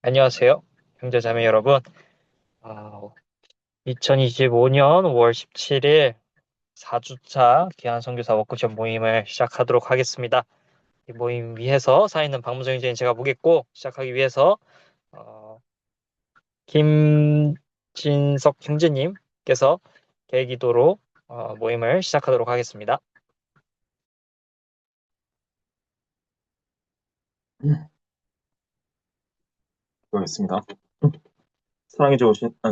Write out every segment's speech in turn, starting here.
안녕하세요. 형제자매 여러분. 아, 2025년 5월 17일 4주차 기한선교사 워크숍 모임을 시작하도록 하겠습니다. 이 모임 위해서 사인은 박무정이제인 제가 보겠고, 시작하기 위해서 어, 김진석 형제님께서 계기도로 모임을 시작하도록 하겠습니다. 기도하겠습니다.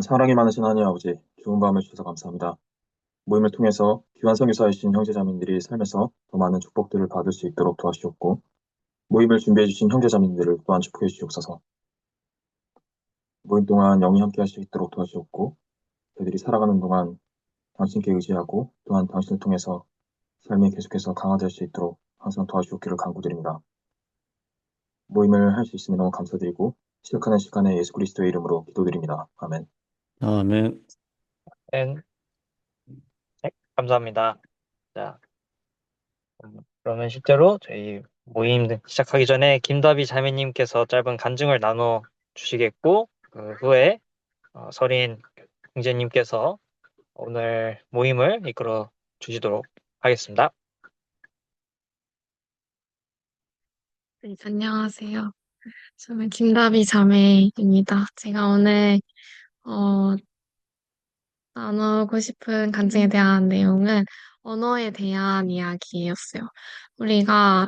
사랑이 많으신 하나님 아버지, 좋은 밤을 주셔서 감사합니다. 모임을 통해서 귀한 선교사이신 형제자매들이 삶에서 더 많은 축복들을 받을 수 있도록 도와주셨고, 모임을 준비해 주신 형제자매들을 또한 축복해 주시옵소서. 모임 동안 영이 함께 할 수 있도록 도와주셨고, 저희들이 살아가는 동안 당신께 의지하고, 또한 당신을 통해서 삶이 계속해서 강화될 수 있도록 항상 도와주옵기를 간구드립니다. 모임을 할 수 있으니 너무 감사드리고, 시작하는 시간에 예수 그리스도의 이름으로 기도드립니다. 아멘. 아멘. 네, 감사합니다. 자, 그러면 실제로 저희 모임 시작하기 전에 김다비 자매님께서 짧은 간증을 나눠 주시겠고, 그 후에 서린 형제님께서 오늘 모임을 이끌어 주시도록 하겠습니다. 네, 안녕하세요. 저는 김다비 자매입니다. 제가 오늘 어, 나누고 싶은 간증에 대한 내용은 언어에 대한 이야기였어요.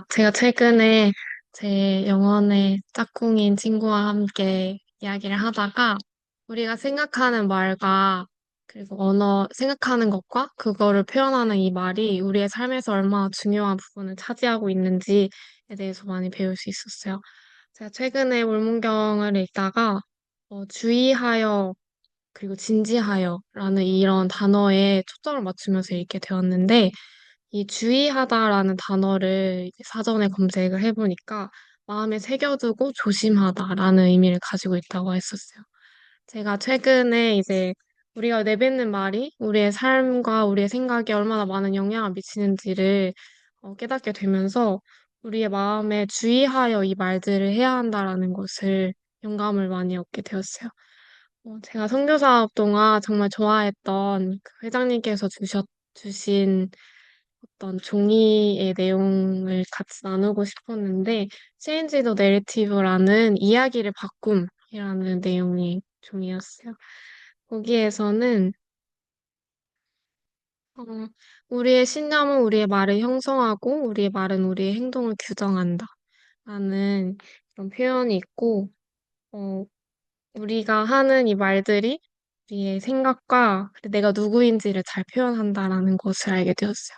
제가 최근에 제 영혼의 짝꿍인 친구와 함께 이야기를 하다가 우리가 생각하는 말과 그리고 생각하는 것과 그거를 표현하는 이 말이 우리의 삶에서 얼마나 중요한 부분을 차지하고 있는지에 대해서 많이 배울 수 있었어요. 제가 최근에 물문경을 읽다가 주의하여 그리고 진지하여라는 이런 단어에 초점을 맞추면서 읽게 되었는데, 이 주의하다라는 단어를 이제 사전에 검색을 해보니까 마음에 새겨두고 조심하다라는 의미를 가지고 있다고 했었어요. 제가 최근에 이제 우리가 내뱉는 말이 우리의 삶과 우리의 생각에 얼마나 많은 영향을 미치는지를 깨닫게 되면서 우리의 마음에 주의하여 이 말들을 해야 한다라는 것을 영감을 많이 얻게 되었어요. 제가 선교사업 동안 정말 좋아했던 그 회장님께서 주신 어떤 종이의 내용을 같이 나누고 싶었는데, Change the Narrative라는 이야기를 바꿈이라는 내용의 종이었어요. 거기에서는, 어, 우리의 신념은 우리의 말을 형성하고, 우리의 말은 우리의 행동을 규정한다. 라는 그런 표현이 있고, 어, 우리가 하는 이 말들이 우리의 생각과 내가 누구인지를 잘 표현한다라는 것을 알게 되었어요.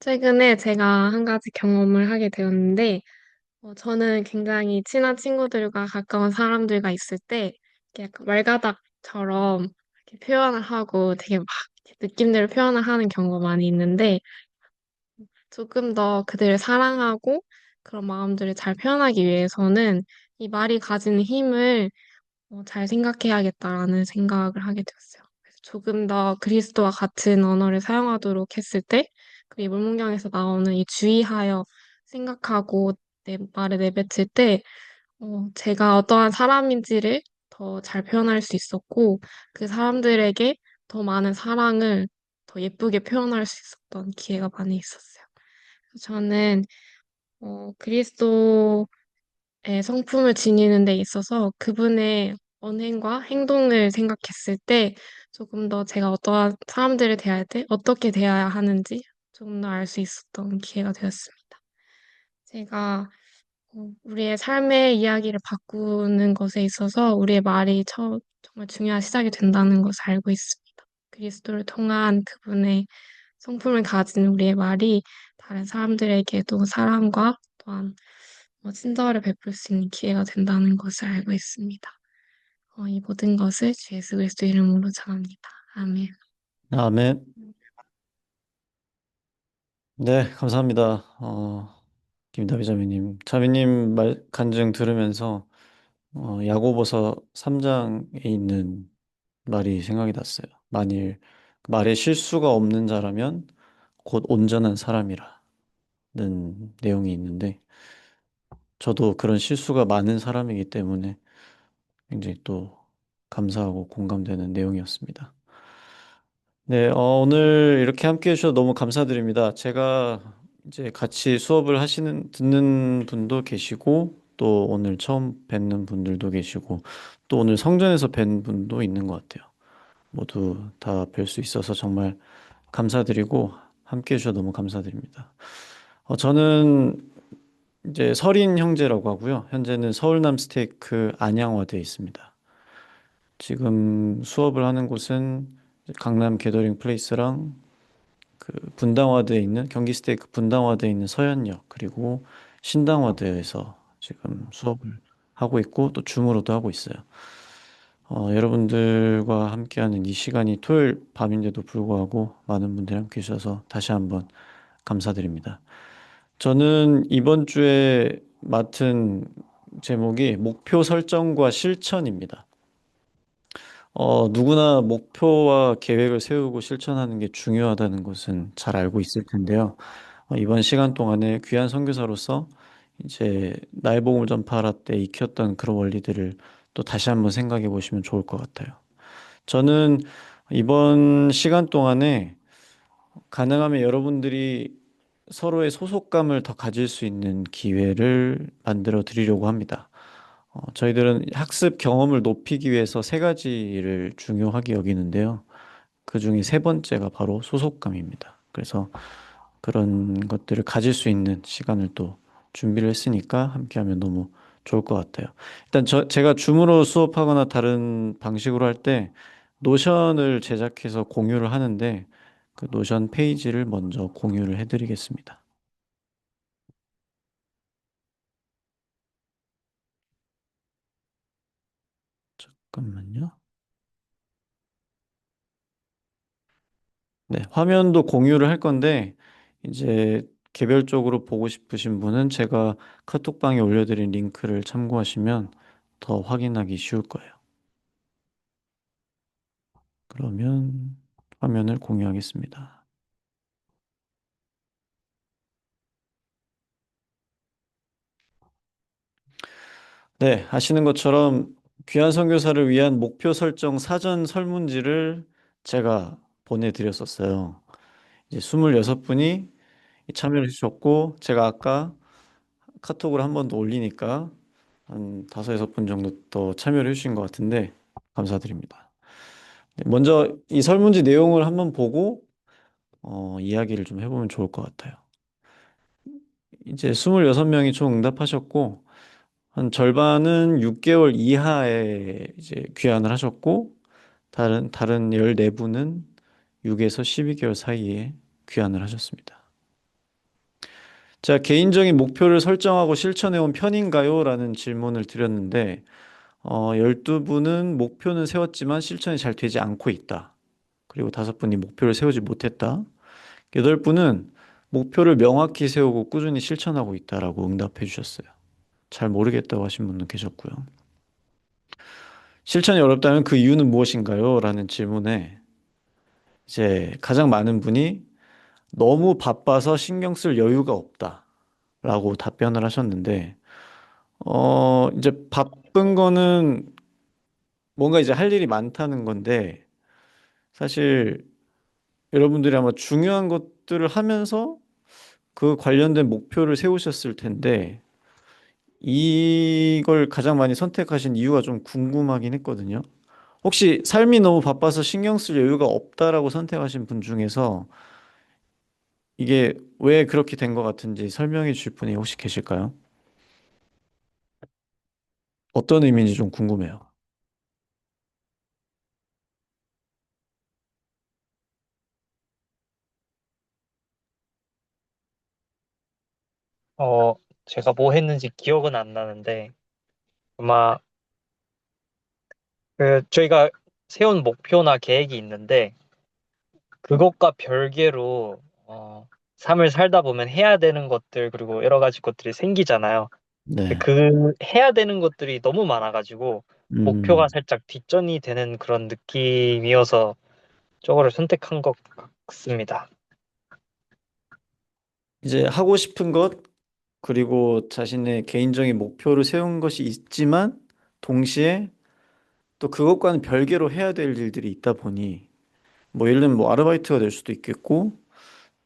최근에 제가 한 가지 경험을 하게 되었는데, 저는 굉장히 친한 친구들과 가까운 사람들과 있을 때, 이렇게 약간 말가닥처럼 이렇게 표현을 하고 되게 막 이렇게 느낌대로 표현을 하는 경우가 많이 있는데, 조금 더 그들을 사랑하고 그런 마음들을 잘 표현하기 위해서는 이 말이 가지는 힘을 잘 생각해야겠다라는 생각을 하게 되었어요. 그래서 조금 더 그리스도와 같은 언어를 사용하도록 했을 때, 그리고 물문경에서 나오는 이 주의하여 생각하고 내 말을 내뱉을 때, 제가 어떠한 사람인지를 더 잘 표현할 수 있었고, 그 사람들에게 더 많은 사랑을 더 예쁘게 표현할 수 있었던 기회가 많이 있었어요. 그래서 저는 그리스도 성품을 지니는 데 있어서 그분의 언행과 행동을 생각했을 때 조금 더 제가 어떠한 사람들을 대할 때 어떻게 대해야 하는지 조금 더 알 수 있었던 기회가 되었습니다. 제가 우리의 삶의 이야기를 바꾸는 것에 있어서 우리의 말이 정말 중요한 시작이 된다는 것을 알고 있습니다. 그리스도를 통한 그분의 성품을 가진 우리의 말이 다른 사람들에게도 사랑과 또한 친절을 베풀 수 있는 기회가 된다는 것을 알고 있습니다. 이 모든 것을 주 예수 그리스도 이름으로 전합니다. 아멘. 아멘. 네, 감사합니다. 김다비 자매님. 자매님 간증 들으면서 야고보서 3장에 있는 말이 생각이 났어요. 만일 말에 실수가 없는 자라면 곧 온전한 사람이라는 내용이 있는데 저도 그런 실수가 많은 사람이기 때문에 굉장히 또 감사하고 공감되는 내용이었습니다. 네, 오늘 이렇게 함께 해주셔서 너무 감사드립니다. 제가 이제 같이 수업을 듣는 분도 계시고, 또 오늘 처음 뵙는 분들도 계시고, 또 오늘 성전에서 뵌 분도 있는 것 같아요. 모두 다 뵐 수 있어서 정말 감사드리고, 함께 해주셔서 너무 감사드립니다. 저는 이제 설인 형제라고 하고요. 현재는 서울남 스테이크 안양화되어 있습니다. 지금 수업을 하는 곳은 강남 게더링 플레이스랑 그 분당화되어 있는 경기 스테이크 분당화되어 있는 서현역 그리고 신당화되어서 지금 수업을 하고 있고 또 줌으로도 하고 있어요. 여러분들과 함께하는 이 시간이 토요일 밤인데도 불구하고 많은 분들이 함께 해주셔서 다시 한번 감사드립니다. 저는 이번 주에 맡은 제목이 목표 설정과 실천입니다. 누구나 목표와 계획을 세우고 실천하는 게 중요하다는 것은 잘 알고 있을 텐데요. 이번 시간 동안에 귀한 선교사로서 이제 나의 복음을 전파하라 때 익혔던 그런 원리들을 또 다시 한번 생각해 보시면 좋을 것 같아요. 저는 이번 시간 동안에 가능하면 여러분들이 서로의 소속감을 더 가질 수 있는 기회를 만들어 드리려고 합니다. 저희들은 학습 경험을 높이기 위해서 세 가지를 중요하게 여기는데요. 그 중에 세 번째가 바로 소속감입니다. 그래서 그런 것들을 가질 수 있는 시간을 또 준비를 했으니까 함께하면 너무 좋을 것 같아요. 일단 제가 줌으로 수업하거나 다른 방식으로 할 때 노션을 제작해서 공유를 하는데 그 노션 페이지를 먼저 공유를 해드리겠습니다. 잠깐만요. 네, 화면도 공유를 할 건데 이제 개별적으로 보고 싶으신 분은 제가 카톡방에 올려드린 링크를 참고하시면 더 확인하기 쉬울 거예요. 그러면 화면을 공유하겠습니다. 네, 아시는 것처럼 귀한 선교사를 위한 목표 설정 사전 설문지를 제가 보내드렸었어요. 이제 26분이 참여를 해주셨고 제가 아까 카톡으로 한 번 더 올리니까 한 다섯 여섯 분 정도 더 참여를 해주신 것 같은데 감사드립니다. 네, 먼저 이 설문지 내용을 한번 보고 이야기를 좀 해보면 좋을 것 같아요. 이제 26명이 총 응답하셨고 한 절반은 6개월 이하에 이제 귀환을 하셨고 다른 14분은 6에서 12개월 사이에 귀환을 하셨습니다. 제가 개인적인 목표를 설정하고 실천해온 편인가요? 라는 질문을 드렸는데 12분은 목표는 세웠지만 실천이 잘 되지 않고 있다. 그리고 5분이 목표를 세우지 못했다. 8분은 목표를 명확히 세우고 꾸준히 실천하고 있다라고 응답해 주셨어요. 잘 모르겠다고 하신 분도 계셨고요. 실천이 어렵다면 그 이유는 무엇인가요? 라는 질문에 이제 가장 많은 분이 너무 바빠서 신경 쓸 여유가 없다. 라고 답변을 하셨는데, 이제 바쁜 거는 뭔가 이제 할 일이 많다는 건데, 사실 여러분들이 아마 중요한 것들을 하면서 그 관련된 목표를 세우셨을 텐데, 이걸 가장 많이 선택하신 이유가 좀 궁금하긴 했거든요. 혹시 삶이 너무 바빠서 신경 쓸 여유가 없다라고 선택하신 분 중에서 이게 왜 그렇게 된 것 같은지 설명해 주실 분이 혹시 계실까요? 어떤 의미인지 좀 궁금해요. 어, 제가 뭐 했는지 기억은 안 나는데, 아마 저희가 세운 목표나 계획이 있는데, 그것과 별개로, 삶을 살다 보면 해야 되는 것들, 그리고 여러 가지 것들이 생기잖아요. 근데 네. 그 해야 되는 것들이 너무 많아가지고, 목표가 음, 살짝 뒷전이 되는 그런 느낌이어서 저거를 선택한 것 같습니다. 이제 하고 싶은 것, 그리고 자신의 개인적인 목표를 세운 것이 있지만, 동시에 또 그것과는 별개로 해야 될 일들이 있다 보니 뭐 예를 들면 뭐 아르바이트가 될 수도 있겠고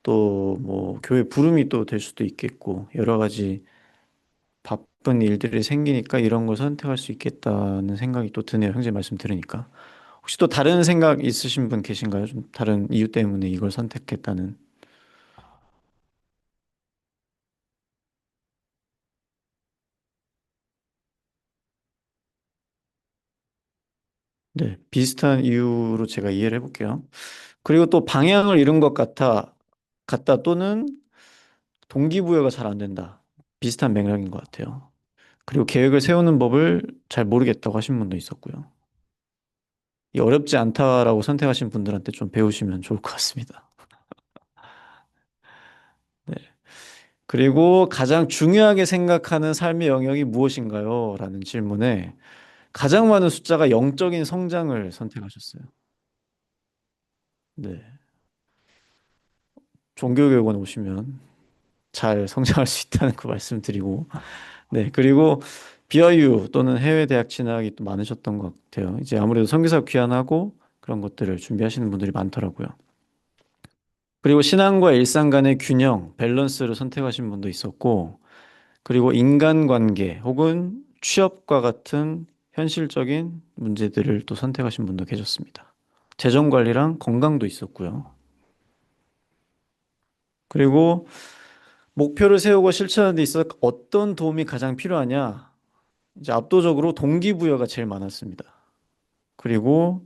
또 뭐 교회 부름이 또 될 수도 있겠고 여러 가지 바쁜 일들이 생기니까 이런 걸 선택할 수 있겠다는 생각이 또 드네요. 형제 말씀 들으니까. 혹시 또 다른 생각 있으신 분 계신가요? 좀 다른 이유 때문에 이걸 선택했다는. 네, 비슷한 이유로 제가 이해를 해볼게요. 그리고 또 방향을 잃은 것 같다 또는 동기부여가 잘 안 된다. 비슷한 맥락인 것 같아요. 그리고 계획을 세우는 법을 잘 모르겠다고 하신 분도 있었고요. 이 어렵지 않다라고 선택하신 분들한테 좀 배우시면 좋을 것 같습니다. 네. 그리고 가장 중요하게 생각하는 삶의 영역이 무엇인가요? 라는 질문에 가장 많은 숫자가 영적인 성장을 선택하셨어요. 네. 종교교육원 오시면 잘 성장할 수 있다는 그 말씀드리고, 네. 그리고 BYU 또는 해외 대학 진학이 또 많으셨던 것 같아요. 이제 아무래도 선교사 귀환하고 그런 것들을 준비하시는 분들이 많더라고요. 그리고 신앙과 일상 간의 균형, 밸런스를 선택하신 분도 있었고, 그리고 인간관계 혹은 취업과 같은 현실적인 문제들을 또 선택하신 분도 계셨습니다. 재정 관리랑 건강도 있었고요. 그리고 목표를 세우고 실천하는 데 있어서 어떤 도움이 가장 필요하냐? 이제 압도적으로 동기부여가 제일 많았습니다. 그리고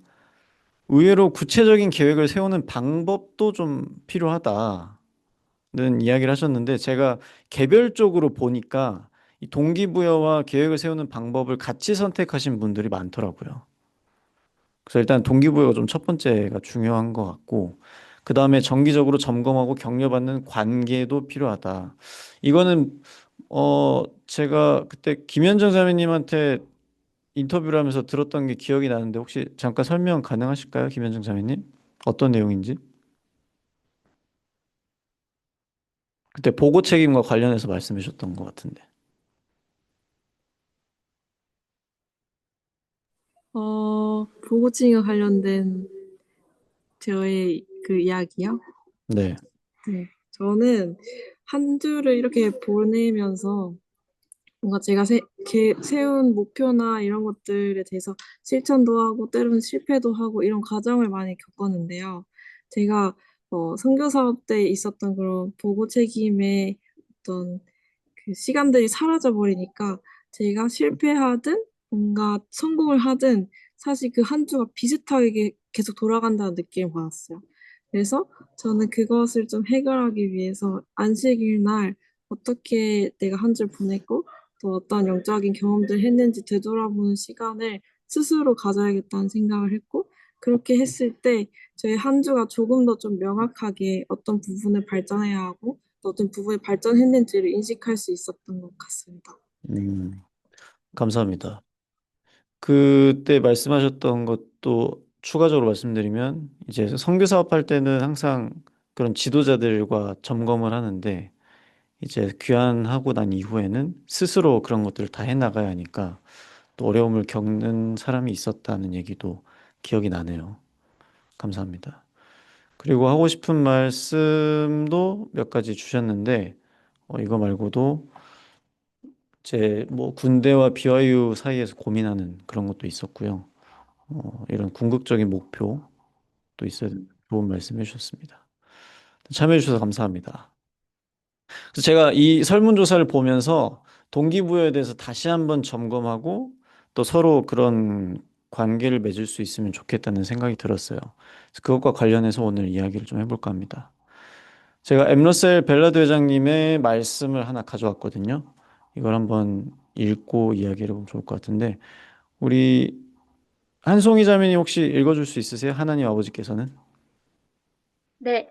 의외로 구체적인 계획을 세우는 방법도 좀 필요하다는 이야기를 하셨는데 제가 개별적으로 보니까 이 동기부여와 계획을 세우는 방법을 같이 선택하신 분들이 많더라고요. 그래서 일단 동기부여가 좀 첫 번째가 중요한 것 같고, 그 다음에 정기적으로 점검하고 격려받는 관계도 필요하다. 이거는, 제가 그때 김현정 자매님한테 인터뷰를 하면서 들었던 게 기억이 나는데, 혹시 잠깐 설명 가능하실까요? 김현정 자매님? 어떤 내용인지? 그때 보고 책임과 관련해서 말씀해 주셨던 것 같은데. 보고책과 관련된 저의 그 이야기요? 네. 네. 저는 한 주를 이렇게 보내면서 뭔가 제가 세운 목표나 이런 것들에 대해서 실천도 하고 때로는 실패도 하고 이런 과정을 많이 겪었는데요. 제가 선교사업 때 있었던 그런 보고 책임의 어떤 그 시간들이 사라져 버리니까 제가 실패하든 뭔가 성공을 하든 사실 그 한 주가 비슷하게 계속 돌아간다는 느낌을 받았어요. 그래서 저는 그것을 좀 해결하기 위해서 안식일 날 어떻게 내가 한 주를 보냈고 또 어떤 영적인 경험들을 했는지 되돌아보는 시간을 스스로 가져야겠다는 생각을 했고 그렇게 했을 때 저의 한 주가 조금 더 좀 명확하게 어떤 부분을 발전해야 하고 또 어떤 부분이 발전했는지를 인식할 수 있었던 것 같습니다. 감사합니다. 그때 말씀하셨던 것도 추가적으로 말씀드리면 이제 선교 사업할 때는 항상 그런 지도자들과 점검을 하는데 이제 귀환하고 난 이후에는 스스로 그런 것들을 다 해나가야 하니까 또 어려움을 겪는 사람이 있었다는 얘기도 기억이 나네요. 감사합니다. 그리고 하고 싶은 말씀도 몇 가지 주셨는데 이거 말고도 제 뭐 군대와 BYU 사이에서 고민하는 그런 것도 있었고요. 이런 궁극적인 목표도 있어야 된다. 좋은 말씀 해주셨습니다. 참여해 주셔서 감사합니다. 그래서 제가 이 설문조사를 보면서 동기부여에 대해서 다시 한번 점검하고 또 서로 그런 관계를 맺을 수 있으면 좋겠다는 생각이 들었어요. 그래서 그것과 관련해서 오늘 이야기를 좀 해볼까 합니다. 제가 엠러셀 벨라드 회장님의 말씀을 하나 가져왔거든요. 이걸 한번 읽고 이야기를 해보면 좋을 것 같은데 우리 한송이 자매님 혹시 읽어줄 수 있으세요? 하나님 아버지께서는? 네.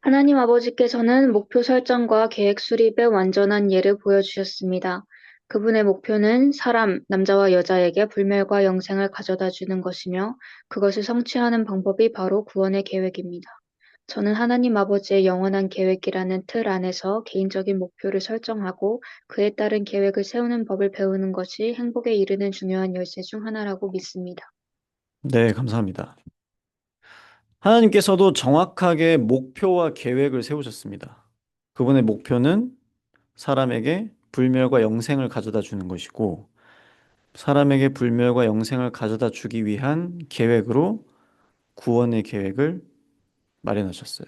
하나님 아버지께서는 목표 설정과 계획 수립의 완전한 예를 보여주셨습니다. 그분의 목표는 사람, 남자와 여자에게 불멸과 영생을 가져다 주는 것이며 그것을 성취하는 방법이 바로 구원의 계획입니다. 저는 하나님 아버지의 영원한 계획이라는 틀 안에서 개인적인 목표를 설정하고 그에 따른 계획을 세우는 법을 배우는 것이 행복에 이르는 중요한 열쇠 중 하나라고 믿습니다. 네, 감사합니다. 하나님께서도 정확하게 목표와 계획을 세우셨습니다. 그분의 목표는 사람에게 불멸과 영생을 가져다 주는 것이고, 사람에게 불멸과 영생을 가져다 주기 위한 계획으로 구원의 계획을 마련하셨어요.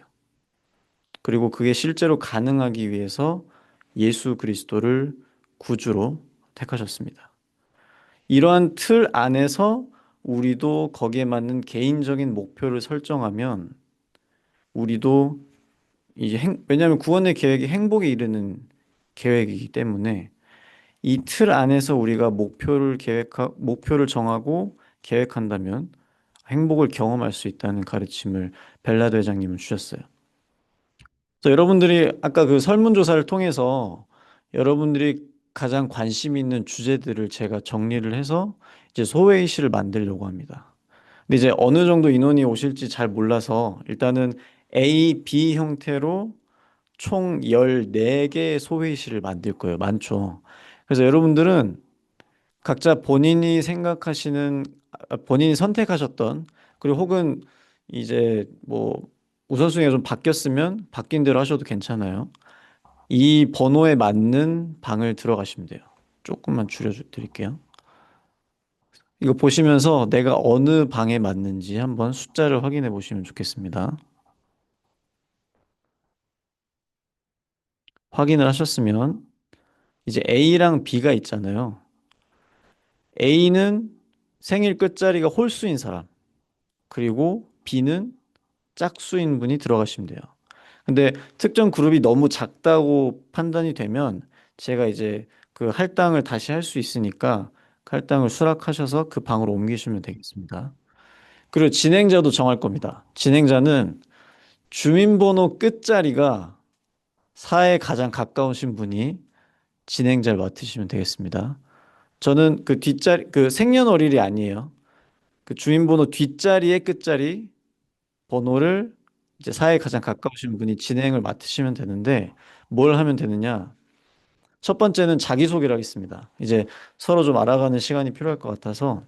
그리고 그게 실제로 가능하기 위해서 예수 그리스도를 구주로 택하셨습니다. 이러한 틀 안에서 우리도 거기에 맞는 개인적인 목표를 설정하면 우리도 왜냐하면 구원의 계획이 행복에 이르는 계획이기 때문에 이 틀 안에서 우리가 목표를 정하고 계획한다면 행복을 경험할 수 있다는 가르침을 벨라드 회장님은 주셨어요. 그래서 여러분들이 아까 그 설문조사를 통해서 여러분들이 가장 관심 있는 주제들을 제가 정리를 해서 이제 소회의실을 만들려고 합니다. 근데 이제 어느 정도 인원이 오실지 잘 몰라서 일단은 A, B 형태로 총 14개의 소회의실을 만들 거예요. 많죠. 그래서 여러분들은 각자 본인이 선택하셨던, 그리고 혹은 이제 뭐 우선순위가 좀 바뀌었으면 바뀐 대로 하셔도 괜찮아요. 이 번호에 맞는 방을 들어가시면 돼요. 조금만 줄여드릴게요. 이거 보시면서 내가 어느 방에 맞는지 한번 숫자를 확인해 보시면 좋겠습니다. 확인을 하셨으면 이제 A랑 B가 있잖아요. A는 생일 끝자리가 홀수인 사람, 그리고 B는 짝수인 분이 들어가시면 돼요. 근데 특정 그룹이 너무 작다고 판단이 되면 제가 이제 그 할당을 다시 할 수 있으니까 그 할당을 수락하셔서 그 방으로 옮기시면 되겠습니다. 그리고 진행자도 정할 겁니다. 진행자는 주민번호 끝자리가 4에 가장 가까우신 분이 진행자를 맡으시면 되겠습니다. 저는 그 생년월일이 아니에요. 그 주민번호 뒷자리의 끝자리 번호를 이제 4에 가장 가까우신 분이 진행을 맡으시면 되는데 뭘 하면 되느냐? 첫 번째는 자기소개를 하겠습니다. 이제 서로 좀 알아가는 시간이 필요할 것 같아서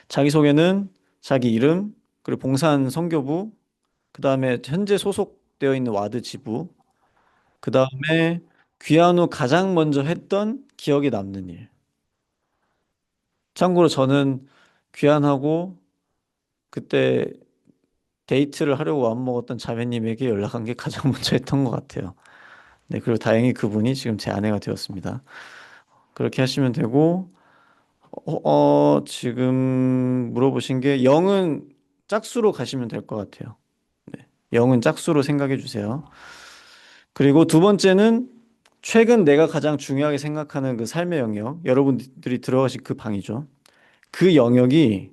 자기소개는 자기 이름, 그리고 봉사한 선교부, 그 다음에 현재 소속되어 있는 와드 지부, 그 다음에 귀한 후 가장 먼저 했던 기억에 남는 일. 참고로 저는 귀환하고 그때 데이트를 하려고 마음먹었던 자매님에게 연락한 게 가장 먼저 했던 것 같아요. 네, 그리고 다행히 그분이 지금 제 아내가 되었습니다. 그렇게 하시면 되고, 지금 물어보신 게 0은 짝수로 가시면 될 것 같아요. 네, 0은 짝수로 생각해 주세요. 그리고 두 번째는 최근 내가 가장 중요하게 생각하는 그 삶의 영역, 여러분들이 들어가신 그 방이죠. 그 영역이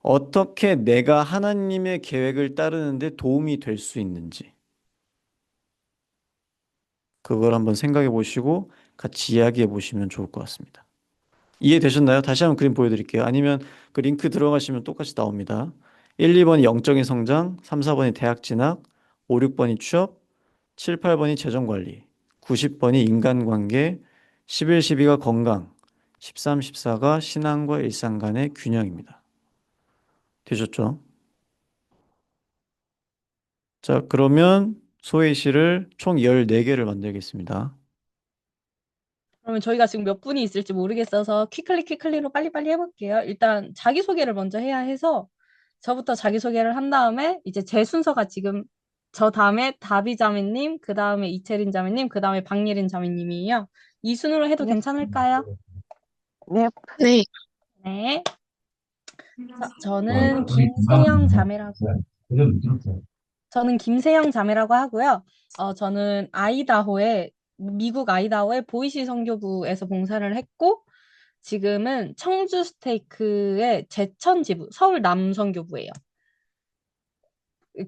어떻게 내가 하나님의 계획을 따르는데 도움이 될 수 있는지 그걸 한번 생각해 보시고 같이 이야기해 보시면 좋을 것 같습니다. 이해되셨나요? 다시 한번 그림 보여드릴게요. 아니면 그 링크 들어가시면 똑같이 나옵니다. 1, 2번이 영적인 성장, 3, 4번이 대학 진학, 5, 6번이 취업, 7, 8번이 재정관리, 9, 10번이 인간관계, 11, 12가 건강, 13, 14가 신앙과 일상 간의 균형입니다. 되셨죠? 자, 그러면 소회시를 총 14개를 만들겠습니다. 그러면 저희가 지금 몇 분이 있을지 모르겠어서 퀵클릭으로 빨리빨리 해볼게요. 일단 자기소개를 먼저 해야 해서 저부터 자기소개를 한 다음에 이제 제 순서가 지금 저 다음에 다비 자매님, 그 다음에 이채린 자매님, 그 다음에 박예린 자매님이에요. 이 순으로 해도 괜찮을까요? 네. 네. 저는 김세영 자매라고 하고요. 저는 미국 아이다호의 보이시 선교부에서 봉사를 했고, 지금은 청주 스테이크의 제천지부, 서울 남선교부예요.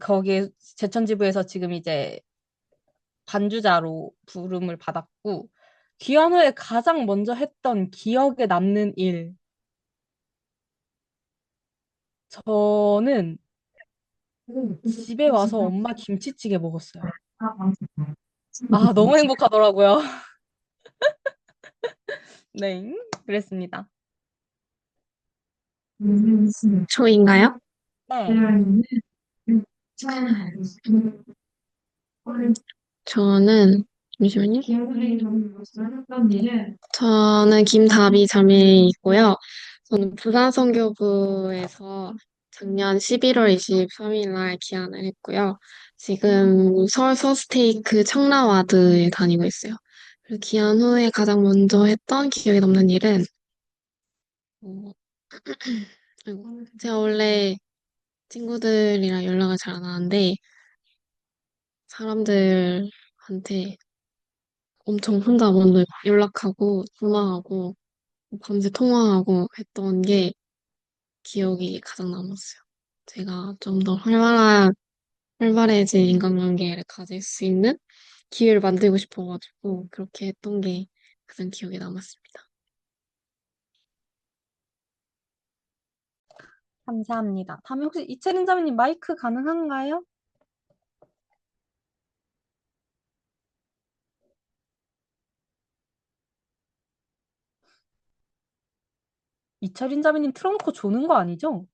거기에 제천지부에서 지금 이제 반주자로 부름을 받았고, 귀환 후에 가장 먼저 했던 기억에 남는 일. 저는 집에 와서 엄마 김치찌개 먹었어요. 아, 너무 행복하더라고요. 네, 그랬습니다. 저인가요? 네. 저는, 잠시만요. 저는 김다비 자매이고요. 저는 부산선교부에서 작년 11월 23일 날 귀환을 했고요. 지금 서울 서스테이크 청라와드에 다니고 있어요. 그리고 귀환 후에 가장 먼저 했던 기억에 남는 일은, 어, 아이고, 제가 원래 친구들이랑 연락을 잘 안 하는데, 사람들한테 엄청 혼자 먼저 연락하고, 전화하고, 밤새 통화하고 했던 게 기억이 가장 남았어요. 제가 좀 더 활발해진 인간관계를 가질 수 있는 기회를 만들고 싶어가지고, 그렇게 했던 게 가장 기억에 남았습니다. 감사합니다. 다음에 혹시 이채린 자매님 마이크 가능한가요? 이채린 자매님 틀어놓고 조는 거 아니죠?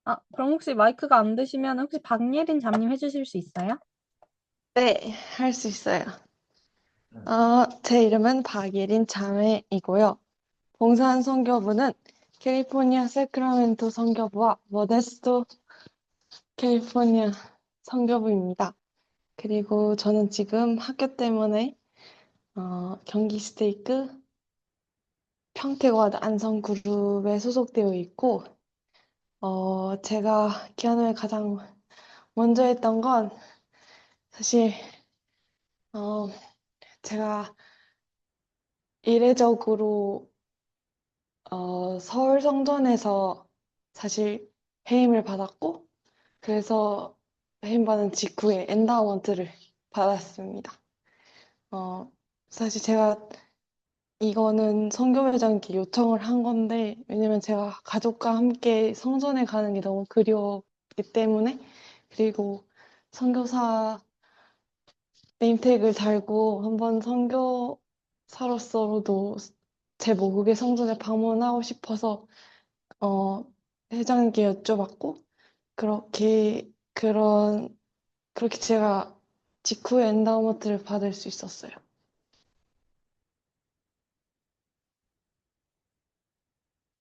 아, 그럼 혹시 마이크가 안 되시면 혹시 박예린 자매님 해주실 수 있어요? 네, 할 수 있어요. 제 이름은 박예린 자매이고요. 봉사한 선교부는 캘리포니아 세크라멘토 선교부와 모데스토 캘리포니아 선교부입니다. 그리고 저는 지금 학교 때문에 경기 스테이크 평택와드 안성그룹에 소속되어 있고 제가 기한 후에 가장 먼저 했던 건 사실 어, 제가 이례적으로 서울 성전에서 사실 해임을 받았고, 그래서 해임받은 직후에 엔다우먼트를 받았습니다. 어, 사실 제가 이거는 선교회장께 요청을 한 건데, 왜냐면 제가 가족과 함께 성전에 가는 게 너무 그리웠기 때문에, 그리고 선교사 네임택을 달고 한번 선교사로서로도 제 모국의 성전에 방문하고 싶어서 회장님께 여쭤봤고, 그렇게 제가 직후에 엔다우먼트를 받을 수 있었어요.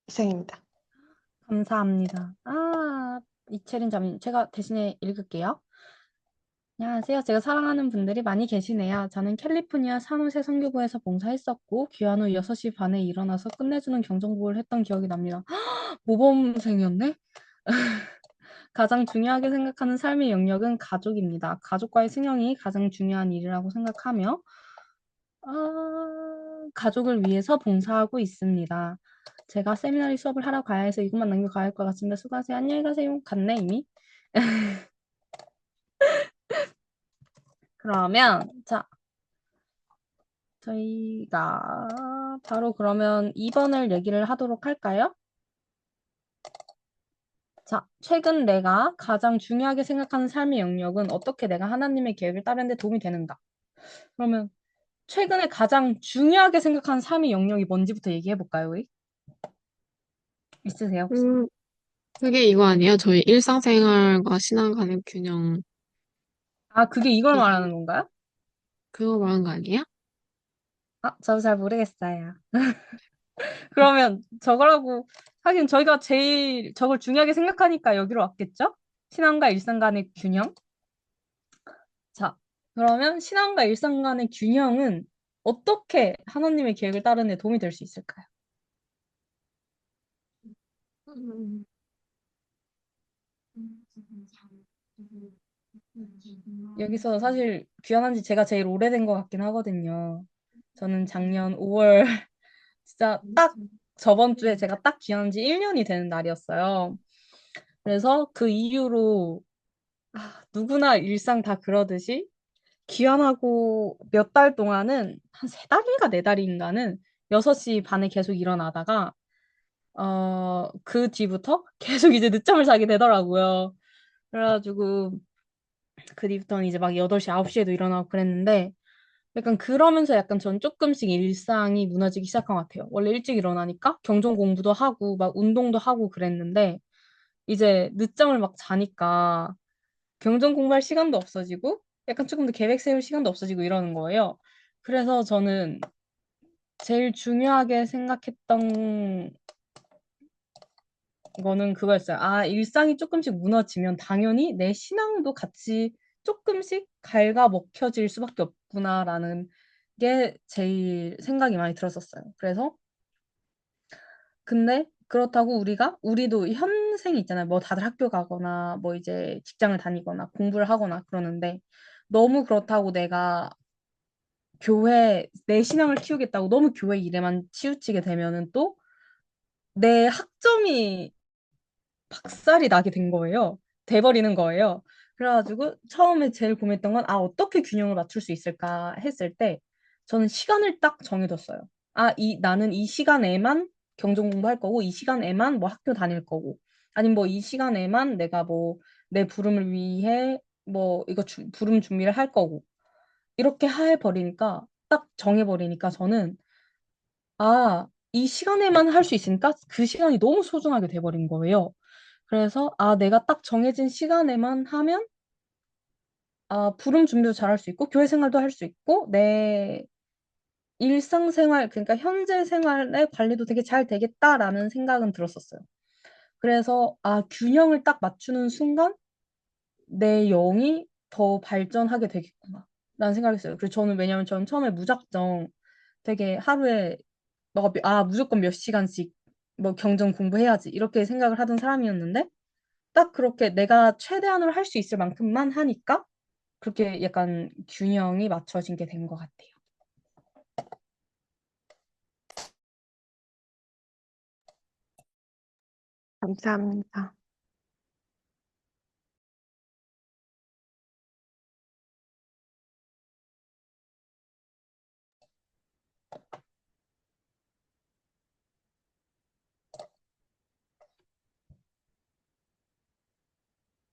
이상입니다. 감사합니다. 아, 이채린 자매님. 제가 대신에 읽을게요. 안녕하세요. 제가 사랑하는 분들이 많이 계시네요. 저는 캘리포니아 산호세 선교부에서 봉사했었고, 귀환 후 6시 반에 일어나서 끝내주는 경정복을 했던 기억이 납니다. 모범생이었네? 가장 중요하게 생각하는 삶의 영역은 가족입니다. 가족과의 승용이 가장 중요한 일이라고 생각하며, 가족을 위해서 봉사하고 있습니다. 제가 세미나리 수업을 하러 가야 해서 이것만 남겨 가야 할 것 같습니다. 수고하세요. 안녕히 가세요. 갔네, 이미. 그러면, 자, 저희가 바로 그러면 2번을 얘기를 하도록 할까요? 자, 최근 내가 가장 중요하게 생각하는 삶의 영역은 어떻게 내가 하나님의 계획을 따르는 데 도움이 되는가? 그러면 최근에 가장 중요하게 생각하는 삶의 영역이 뭔지부터 얘기해 볼까요, 우리? 있으세요, 혹시? 그게 이거 아니에요? 저희 일상생활과 신앙 간의 균형, 아, 그게 이걸 말하는 건가요? 그거 말하는 거 아니에요? 아, 저도 잘 모르겠어요. 그러면 저거라고 하긴 저희가 제일 저걸 중요하게 생각하니까 여기로 왔겠죠? 신앙과 일상 간의 균형? 자, 그러면 신앙과 일상 간의 균형은 어떻게 하나님의 계획을 따르는 데 도움이 될 수 있을까요? 음, 여기서 사실 귀환한 지 제가 제일 오래된 것 같긴 하거든요. 저는 작년 5월 진짜 딱 저번 주에 제가 딱 귀환한 지 1년이 되는 날이었어요. 그래서 그 이후로 누구나 일상 다 그러듯이 귀환하고 몇 달 동안은 한 3달인가 4달인가는 6시 반에 계속 일어나다가 그 뒤부터 계속 이제 늦잠을 자게 되더라고요. 그래가지고 그 뒤부터는 이제 막 8시, 9시에도 일어나고 그랬는데 약간 그러면서 약간 전 조금씩 일상이 무너지기 시작한 것 같아요. 원래 일찍 일어나니까 경전 공부도 하고 막 운동도 하고 그랬는데 이제 늦잠을 막 자니까 경전 공부할 시간도 없어지고 약간 조금 더 계획 세울 시간도 없어지고 이러는 거예요. 그래서 저는 제일 중요하게 생각했던 거는 그거였어요. 아, 일상이 조금씩 무너지면 당연히 내 신앙도 같이 조금씩 갉아먹혀질 수밖에 없구나라는 게 제일 생각이 많이 들었었어요. 그래서 근데 그렇다고 우리도 현생이 있잖아요. 뭐 다들 학교 가거나 뭐 이제 직장을 다니거나 공부를 하거나 그러는데 너무 그렇다고 내가 교회 내 신앙을 키우겠다고 너무 교회 일에만 치우치게 되면은 또 내 학점이 박살이 나게 된 거예요. 돼버리는 거예요. 그래가지고 처음에 제일 고민했던 건 아, 어떻게 균형을 맞출 수 있을까 했을 때 저는 시간을 딱 정해뒀어요. 아, 나는 이 시간에만 경전 공부할 거고 이 시간에만 뭐 학교 다닐 거고 아니면 뭐 이 시간에만 내가 뭐 내 부름을 위해 뭐 이거 부름 준비를 할 거고 이렇게 해버리니까 딱 정해버리니까 저는 아, 이 시간에만 할 수 있으니까 그 시간이 너무 소중하게 돼버린 거예요. 그래서 아, 내가 딱 정해진 시간에만 하면 아, 부름 준비도 잘 할 수 있고 교회 생활도 할 수 있고 내 일상생활 그러니까 현재 생활의 관리도 되게 잘 되겠다라는 생각은 들었었어요. 그래서 아, 균형을 딱 맞추는 순간 내 영이 더 발전하게 되겠구나 라는 생각했어요. 그래서 저는 왜냐면 저는 처음에 무작정 되게 하루에 무조건 몇 시간씩 뭐 경전 공부해야지 이렇게 생각을 하던 사람이었는데 딱 그렇게 내가 최대한으로 할 수 있을 만큼만 하니까 그렇게 약간 균형이 맞춰진 게 된 것 같아요. 감사합니다.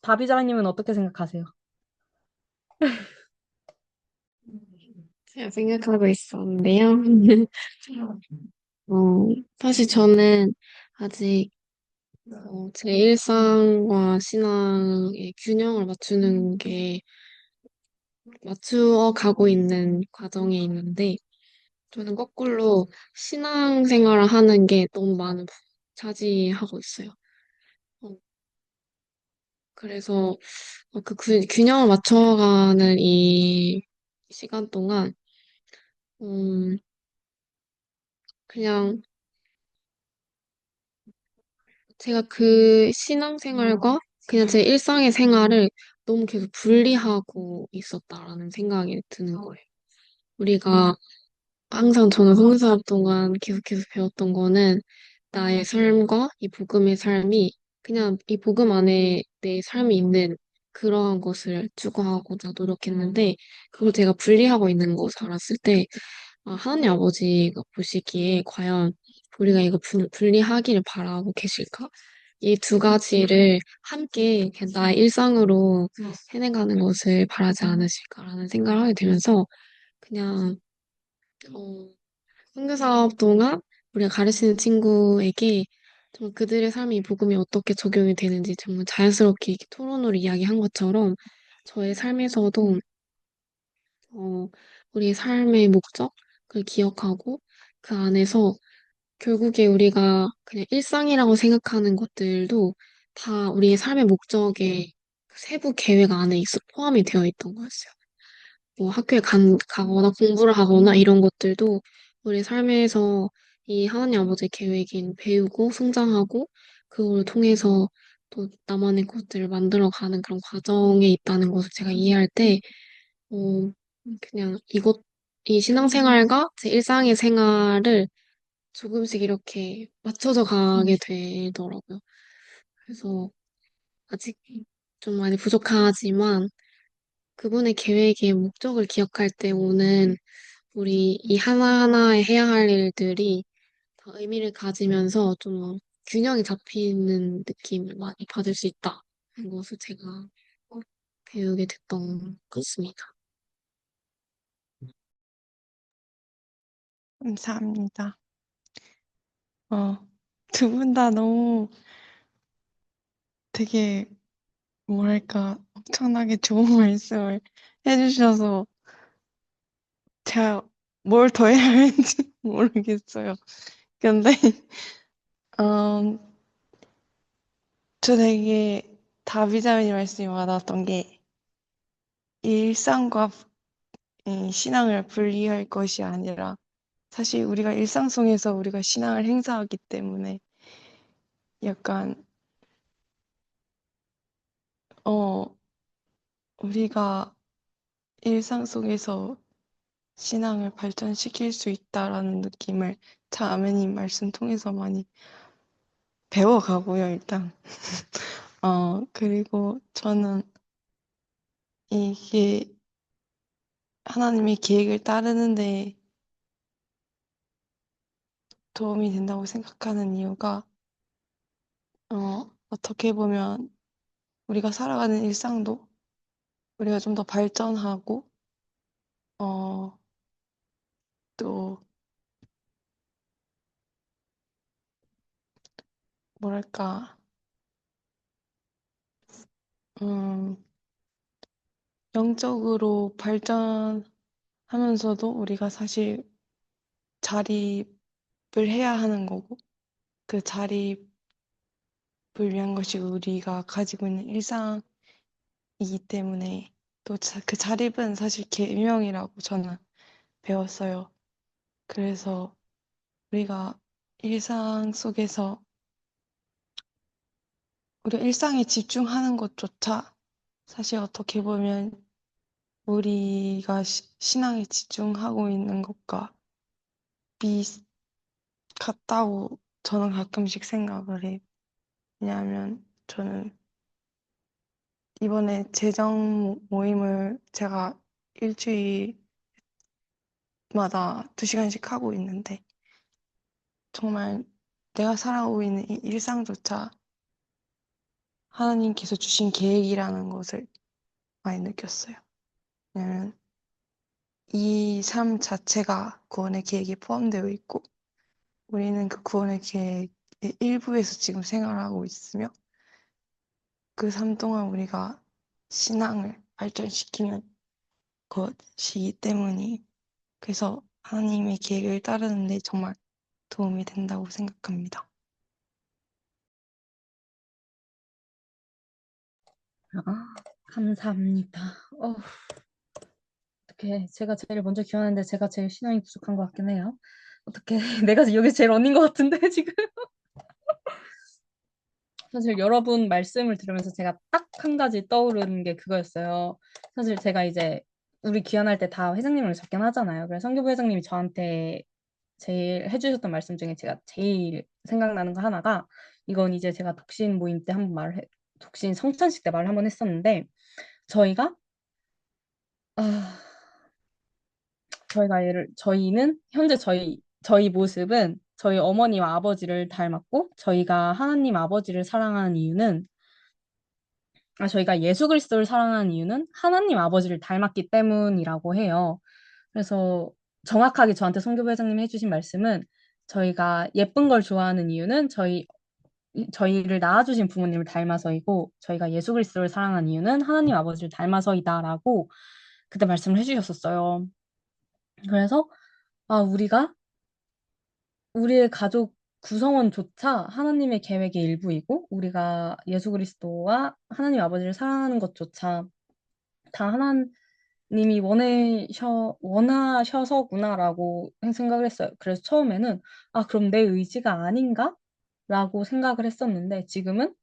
다비자님은 어떻게 생각하세요? 제가 생각하고 있었는데요. 사실 저는 아직 제 일상과 신앙의 균형을 맞추는 게 맞추어 가고 있는 과정에 있는데, 저는 거꾸로 신앙생활을 하는 게 너무 많은 차지하고 있어요. 어, 그래서 균형을 맞춰가는 이 시간 동안, 음, 그냥 제가 그 신앙생활과 그냥 제 일상의 생활을 너무 계속 분리하고 있었다라는 생각이 드는 거예요. 우리가 항상 저는 성사업 동안 계속해서 배웠던 거는 나의 삶과 이 복음의 삶이 그냥 이 복음 안에 내 삶이 있는 그러한 것을 추구하고자 노력했는데 그걸 제가 분리하고 있는 것을 알았을 때 아, 하나님 아버지가 보시기에 과연 우리가 이거 분리하기를 바라고 계실까? 이 두 가지를 함께 그냥 나의 일상으로 해내가는 것을 바라지 않으실까라는 생각을 하게 되면서 그냥 어, 선교사업 동안 우리가 가르치는 친구에게 정말 그들의 삶이 이 복음이 어떻게 적용이 되는지 정말 자연스럽게 이렇게 토론으로 이야기한 것처럼 저의 삶에서도 어, 우리의 삶의 목적을 기억하고 그 안에서 결국에 우리가 그냥 일상이라고 생각하는 것들도 다 우리의 삶의 목적의 그 세부 계획 안에 포함이 되어 있던 거였어요. 뭐 학교에 가거나 공부를 하거나 이런 것들도 우리 삶에서 이 하나님 아버지의 계획인 배우고 성장하고 그걸 통해서 또 나만의 것들을 만들어가는 그런 과정에 있다는 것을 제가 이해할 때, 어, 그냥 이 신앙생활과 제 일상의 생활을 조금씩 이렇게 맞춰져 가게 되더라고요. 그래서 아직 좀 많이 부족하지만 그분의 계획의 목적을 기억할 때 오는 우리 이 하나하나에 해야 할 일들이 더 의미를 가지면서 좀 균형이 잡히는 느낌을 많이 받을 수 있다. 하는 것을 제가 배우게 됐던 것 같습니다. 감사합니다. 두 분 다 너무 되게 뭐랄까 엄청나게 좋은 말씀을 해주셔서 제가 뭘 더 해야 할지 모르겠어요. 근데 음, 저 되게 다비자매님 말씀이 와닿았던 게 일상과 이 신앙을 분리할 것이 아니라 사실 우리가 일상 속에서 우리가 신앙을 행사하기 때문에 약간 우리가 일상 속에서 신앙을 발전시킬 수 있다라는 느낌을 자매님 말씀 통해서 많이 배워가고요, 일단. 그리고 저는 이게 하나님의 계획을 따르는데 도움이 된다고 생각하는 이유가, 어떻게 보면 우리가 살아가는 일상도 우리가 좀 더 발전하고, 또, 뭐랄까, 음, 영적으로 발전하면서도 우리가 사실 자립을 해야 하는 거고, 그 자립을 위한 것이 우리가 가지고 있는 일상이기 때문에 또 그 자립은 사실 계명이라고 저는 배웠어요. 그래서 우리가 일상 속에서 우리가 일상에 집중하는 것조차 사실 어떻게 보면 우리가 신앙에 집중하고 있는 것과 비슷하다고 저는 가끔씩 생각을 해요. 왜냐하면 저는 이번에 재정 모임을 제가 일주일마다 2시간씩 하고 있는데 정말 내가 살아오고 있는 이 일상조차 하나님께서 주신 계획이라는 것을 많이 느꼈어요. 왜냐면 이 삶 자체가 구원의 계획에 포함되어 있고 우리는 그 구원의 계획의 일부에서 지금 생활하고 있으며 그 삶 동안 우리가 신앙을 발전시키는 것이기 때문이 그래서 하나님의 계획을 따르는데 정말 도움이 된다고 생각합니다. 감사합니다. 어떻게 제가 제일 먼저 기원하는데 제가 제일 신앙이 부족한 것 같긴 해요. 어떻게 내가 여기 제일 언닌 것 같은데 지금. 사실 여러분 말씀을 들으면서 제가 딱 한 가지 떠오르는 게 그거였어요. 사실 제가 이제 우리 귀환할 때 다 회장님을 적긴 하잖아요. 그래서 성교부 회장님이 저한테 제일 해주셨던 말씀 중에 제가 제일 생각나는 거 하나가 이건 이제 제가 독신 모임 때 한번 독신 성찬식 때 말을 한번 했었는데 저희가 아 저희는 현재 저희 모습은 저희 어머니와 아버지를 닮았고 저희가 하나님 아버지를 사랑하는 이유는 저희가 예수 그리스도를 사랑하는 이유는 하나님 아버지를 닮았기 때문이라고 해요. 그래서 정확하게 저한테 성교부 회장님이 해주신 말씀은 저희가 예쁜 걸 좋아하는 이유는 저희를 낳아주신 부모님을 닮아서이고 저희가 예수 그리스도를 사랑하는 이유는 하나님 아버지를 닮아서이다라고 그때 말씀을 해주셨었어요. 그래서 우리의 가족 구성원조차 하나님의 계획의 일부이고 우리가 예수 그리스도와 하나님 아버지를 사랑하는 것조차 다 하나님이 원하셔서구나라고 생각을 했어요. 그래서 처음에는 그럼 내 의지가 아닌가? 라고 생각을 했었는데 지금은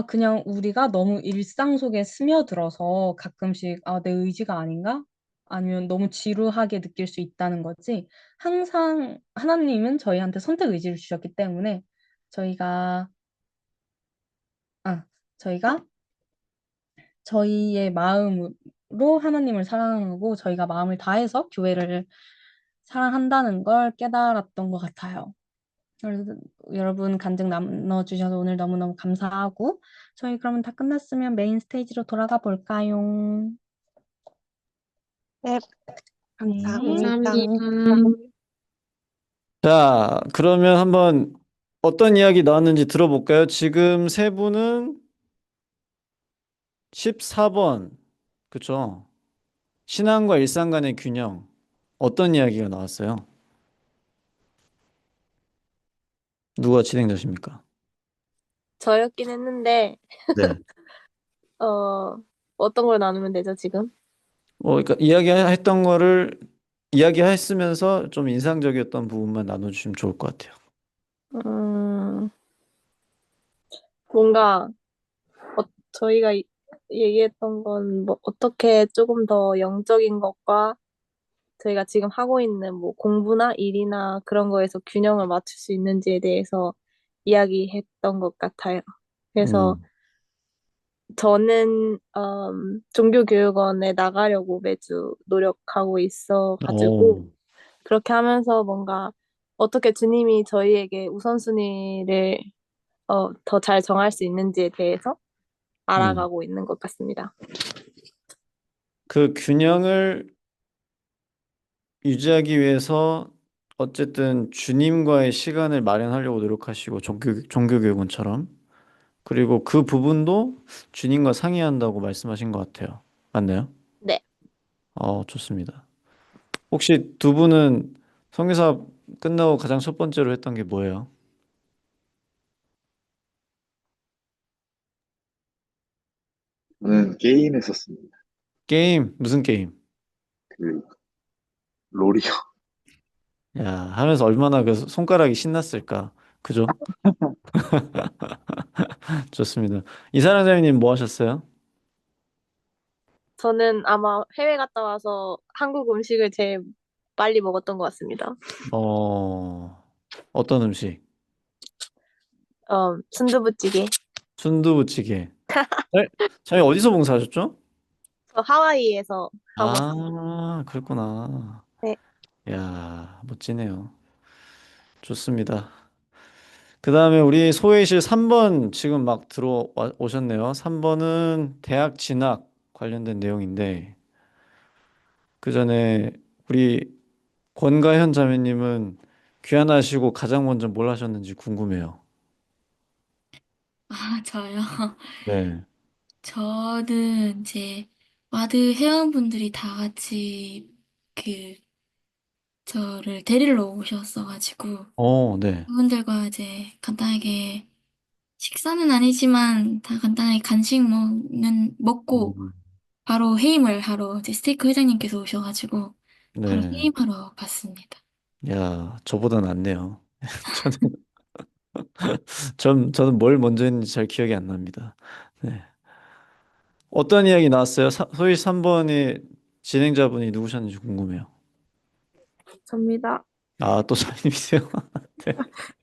그냥 우리가 너무 일상 속에 스며들어서 가끔씩 내 의지가 아닌가? 아니면 너무 지루하게 느낄 수 있다는 거지. 항상 하나님은 저희한테 선택 의지를 주셨기 때문에 저희가 저희가 저희의 마음으로 하나님을 사랑하고 저희가 마음을 다해서 교회를 사랑한다는 걸 깨달았던 것 같아요. 그래서 여러분 간증 나눠주셔서 오늘 너무너무 감사하고 저희 그러면 다 끝났으면 메인 스테이지로 돌아가 볼까요? 네, 네. 감사합니다. 감사합니다. 자, 그러면 한번 어떤 이야기 나왔는지 들어볼까요? 지금 세 분은 14번, 그쵸? 신앙과 일상 간의 균형. 어떤 이야기가 나왔어요? 누가 진행자십니까? 저였긴 했는데, 네. 어, 어떤 걸 나누면 되죠, 지금? 그러니까 이야기했던 거를 이야기했으면서 좀 인상적이었던 부분만 나눠주시면 좋을 것 같아요. 음, 뭔가, 저희가 얘기했던 건 뭐, 어떻게 조금 더 영적인 것과 저희가 지금 하고 있는 뭐, 공부나 일이나 그런 거에서 균형을 맞출 수 있는지에 대해서 이야기했던 것 같아요. 그래서 음. 종교교육원에 나가려고 매주 노력하고 있어가지고, 오. 그렇게 하면서 뭔가 어떻게 주님이 저희에게 우선순위를 더 잘 정할 수 있는지에 대해서 음. 알아가고 있는 것 같습니다. 그 균형을 유지하기 위해서 어쨌든 주님과의 시간을 마련하려고 노력하시고 종교교육원처럼 그리고 그 부분도 주님과 상의한다고 말씀하신 것 같아요. 맞나요? 네. 좋습니다. 혹시 두 분은 성교사 끝나고 가장 첫 번째로 했던 게 뭐예요? 저는 게임 했었습니다. 게임, 무슨 게임? 그, 롤이요. 야, 하면서 얼마나 그 손가락이 신났을까. 그죠? 좋습니다. 이사랑자매님 뭐 하셨어요? 저는 아마 해외 갔다 와서 한국 음식을 제일 빨리 먹었던 것 같습니다. 어떤 음식? 순두부찌개. 순두부찌개. 네? 저희 어디서 봉사하셨죠? 저 하와이에서 하고 왔습니다. 아, 그랬구나. 네. 야, 멋지네요. 좋습니다. 그 다음에 우리 소회실 3번 지금 막 들어오셨네요. 3번은 대학 진학 관련된 내용인데, 그 전에 우리 권가현 자매님은 귀환하시고 가장 먼저 뭘 하셨는지 궁금해요. 아, 저요? 네. 저는 이제 와드 회원분들이 다 같이 그 저를 데리러 오셨어가지고 네. 그분들과 이제 간단하게 식사는 아니지만 다 간단하게 간식 먹고 음, 바로 해임을 하러 이제 스테이크 회장님께서 오셔가지고 바로 네. 해임하러 갔습니다. 야, 저보다 낫네요. 저는, 저는 뭘 먼저 했는지 잘 기억이 안 납니다. 네. 어떤 이야기 나왔어요? 소위 3번의 진행자분이 누구셨는지 궁금해요. 접니다. 아, 또 사장님이세요? 네.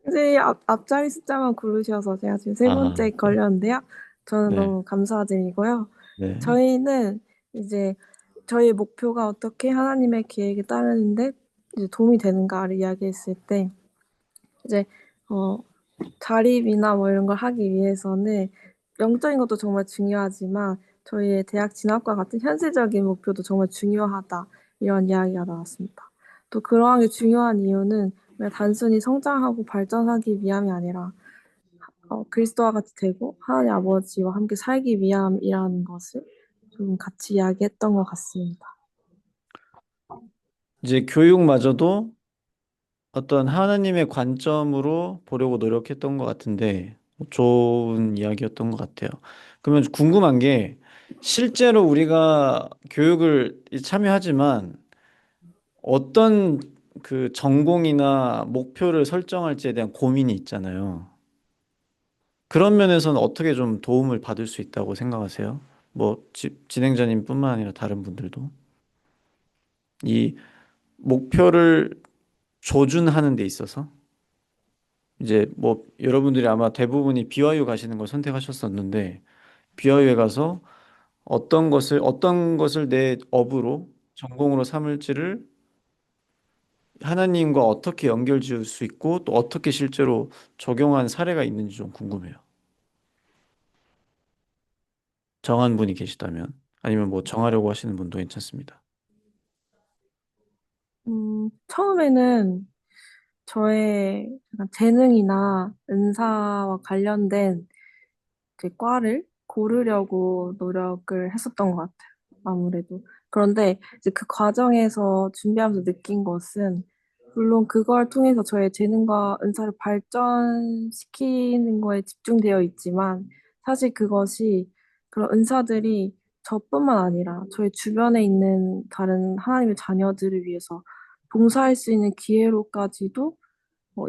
선생님 앞자리 숫자만 고르셔서 제가 지금 세 아, 번째 걸렸는데요. 저는 네. 너무 감사드리고요. 네. 저희는 이제 저희 목표가 어떻게 하나님의 계획에 따르는데 이제 도움이 되는가를 이야기했을 때 이제 자립이나 뭐 이런 걸 하기 위해서는 영적인 것도 정말 중요하지만 저희의 대학 진학과 같은 현실적인 목표도 정말 중요하다. 이런 이야기가 나왔습니다. 또 그러한 게 중요한 이유는 그냥 단순히 성장하고 발전하기 위함이 아니라 그리스도와 같이 되고 하나님 아버지와 함께 살기 위함이라는 것을 좀 같이 이야기했던 것 같습니다. 이제 교육마저도 어떤 하나님의 관점으로 보려고 노력했던 것 같은데 좋은 이야기였던 것 같아요. 그러면 궁금한 게 실제로 우리가 교육을 참여하지만 어떤 그 전공이나 목표를 설정할지에 대한 고민이 있잖아요. 그런 면에서는 어떻게 좀 도움을 받을 수 있다고 생각하세요? 뭐 진행자님뿐만 아니라 다른 분들도 이 목표를 조준하는 데 있어서 이제 뭐 여러분들이 아마 대부분이 BYU 가시는 걸 선택하셨었는데 BYU에 가서 어떤 것을 내 업으로 전공으로 삼을지를 하나님과 어떻게 연결 지을 수 있고 또 어떻게 실제로 적용한 사례가 있는지 좀 궁금해요. 정한 분이 계시다면 아니면 뭐 정하려고 하시는 분도 괜찮습니다. 처음에는 저의 약간 재능이나 은사와 관련된 그 과를 고르려고 노력을 했었던 것 같아요. 아무래도. 그런데 이제 그 과정에서 준비하면서 느낀 것은 물론 그걸 통해서 저의 재능과 은사를 발전시키는 거에 집중되어 있지만 사실 그것이 그런 은사들이 저뿐만 아니라 저희 주변에 있는 다른 하나님의 자녀들을 위해서 봉사할 수 있는 기회로까지도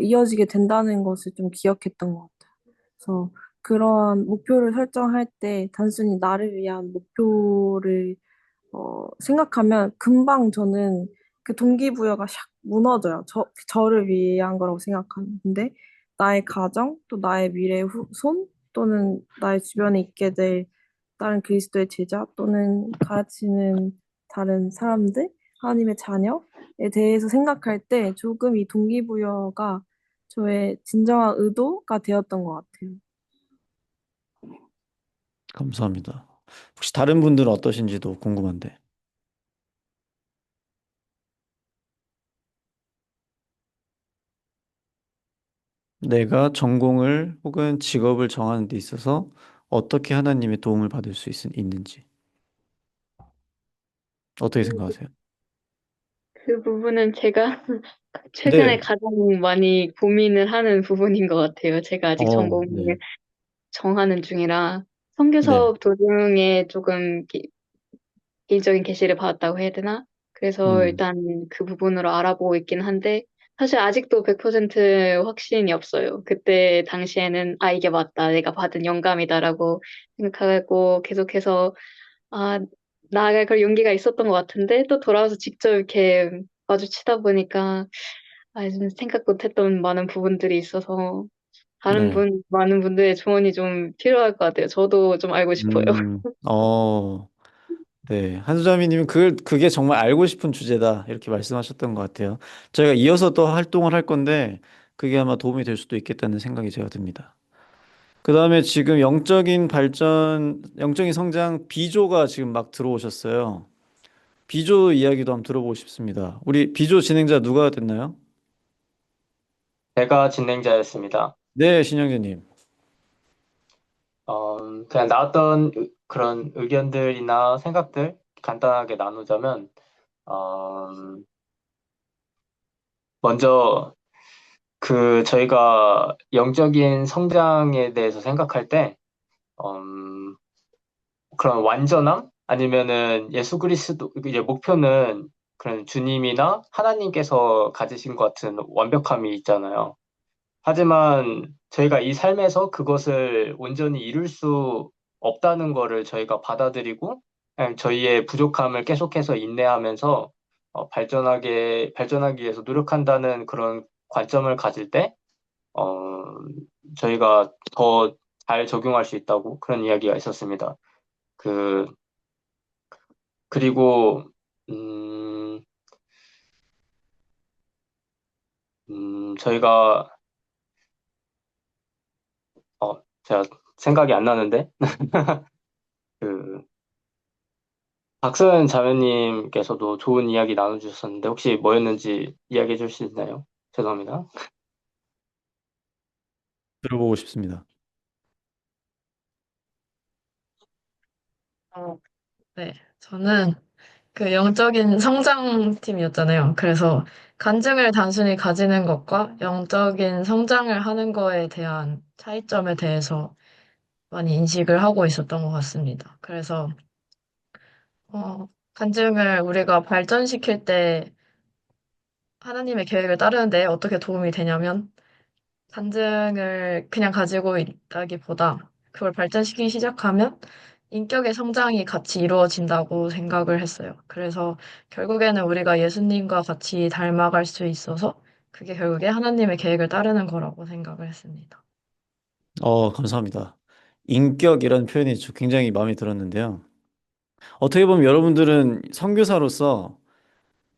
이어지게 된다는 것을 좀 기억했던 것 같아요. 그래서 그런 목표를 설정할 때 단순히 나를 위한 목표를 생각하면 금방 저는 그 동기부여가 샥 무너져요. 저를 위한 거라고 생각하는데 나의 가정, 또 나의 미래 후손, 또는 나의 주변에 있게 될 다른 그리스도의 제자, 또는 가르치는 다른 사람들, 하나님의 자녀에 대해서 생각할 때 조금 이 동기부여가 저의 진정한 의도가 되었던 것 같아요. 감사합니다. 혹시 다른 분들은 어떠신지도 궁금한데. 내가 전공을 혹은 직업을 정하는 데 있어서 어떻게 하나님의 도움을 받을 수 있는지 어떻게 생각하세요? 그 부분은 제가 최근에 네. 가장 많이 고민을 하는 부분인 것 같아요. 제가 아직 전공을 네. 정하는 중이라 네. 선교사 도중에 조금 개인적인 계시를 받았다고 해야 되나? 그래서 음. 일단 그 부분으로 알아보고 있긴 한데 사실 아직도 100% 확신이 없어요. 그때 당시에는 아, 이게 맞다. 내가 받은 영감이다라고 생각하고 계속해서 아, 나아갈 그런 용기가 있었던 것 같은데 또 돌아와서 직접 이렇게 마주치다 보니까 아, 좀 생각 못했던 많은 부분들이 있어서 네. 많은 분들의 조언이 좀 필요할 것 같아요. 저도 좀 알고 싶어요. 음. 네. 한수자매님은 그게 정말 알고 싶은 주제다. 이렇게 말씀하셨던 것 같아요. 저희가 이어서 또 활동을 할 건데, 그게 아마 도움이 될 수도 있겠다는 생각이 제가 듭니다. 그 다음에 지금 영적인 발전, 영적인 성장 B조가 지금 막 들어오셨어요. B조 이야기도 한번 들어보고 싶습니다. 우리 B조 진행자 누가 됐나요? 제가 진행자였습니다. 네, 신영재님. 그냥 나왔던 그런 의견들이나 생각들 간단하게 나누자면, 어, 먼저 저희가 영적인 성장에 대해서 생각할 때, 음, 그런 완전함? 아니면은 예수 그리스도, 이제 목표는 그런 주님이나 하나님께서 가지신 것 같은 완벽함이 있잖아요. 하지만 저희가 이 삶에서 그것을 온전히 이룰 수 없다는 거를 저희가 받아들이고, 그냥 저희의 부족함을 계속해서 인내하면서 발전하기 위해서 노력한다는 그런 관점을 가질 때, 어, 저희가 더 잘 적용할 수 있다고 그런 이야기가 있었습니다. 그, 그리고, 음, 저희가, 제가 생각이 안 나는데, 그, 박서연 자매님께서도 좋은 이야기 나눠주셨었는데, 혹시 뭐였는지 이야기해 줄 수 있나요? 죄송합니다. 들어보고 싶습니다. 네, 저는 그 영적인 성장팀이었잖아요. 그래서 간증을 단순히 가지는 것과 영적인 성장을 하는 거에 대한 차이점에 대해서 많이 인식을 하고 있었던 것 같습니다. 그래서 간증을 우리가 발전시킬 때 하나님의 계획을 따르는데 어떻게 도움이 되냐면 간증을 그냥 가지고 있다기보다 그걸 발전시키기 시작하면 인격의 성장이 같이 이루어진다고 생각을 했어요. 그래서 결국에는 우리가 예수님과 같이 닮아갈 수 있어서 그게 결국에 하나님의 계획을 따르는 거라고 생각을 했습니다. 감사합니다. 인격이라는 표현이 굉장히 마음에 들었는데요. 어떻게 보면 여러분들은 선교사로서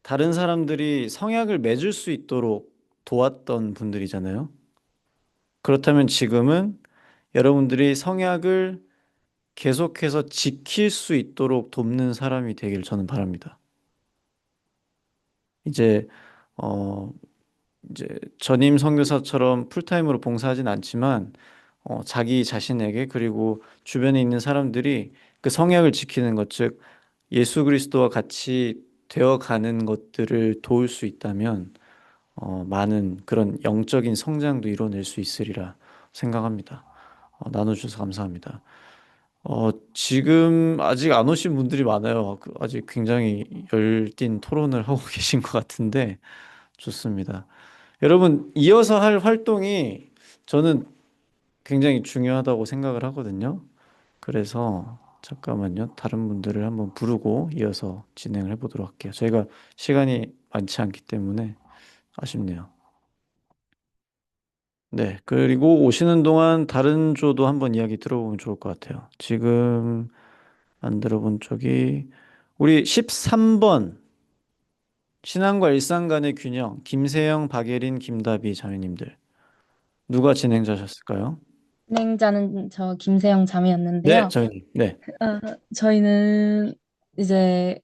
다른 사람들이 성약을 맺을 수 있도록 도왔던 분들이잖아요. 그렇다면 지금은 여러분들이 성약을 계속해서 지킬 수 있도록 돕는 사람이 되길 저는 바랍니다. 이제 어 이제 전임 선교사처럼 풀타임으로 봉사하진 않지만 자기 자신에게 그리고 주변에 있는 사람들이 그 성약을 지키는 것, 즉 예수 그리스도와 같이 되어가는 것들을 도울 수 있다면 많은 그런 영적인 성장도 이뤄낼 수 있으리라 생각합니다. 나눠주셔서 감사합니다. 지금 아직 안 오신 분들이 많아요. 아직 굉장히 열띤 토론을 하고 계신 것 같은데 좋습니다. 여러분, 이어서 할 활동이 저는 굉장히 중요하다고 생각을 하거든요. 그래서 잠깐만요. 다른 분들을 한번 부르고 이어서 진행을 해보도록 할게요. 저희가 시간이 많지 않기 때문에 아쉽네요. 네, 그리고 오시는 동안 다른 조도 한번 이야기 들어보면 좋을 것 같아요. 지금 안 들어본 쪽이 우리 13번 신앙과 일상 간의 균형, 김세영, 박예린, 김다비 자매님들 누가 진행자셨을까요? 진행자는 저 김세영 네, 자매였는데요. 자매님. 네. 저희는 이제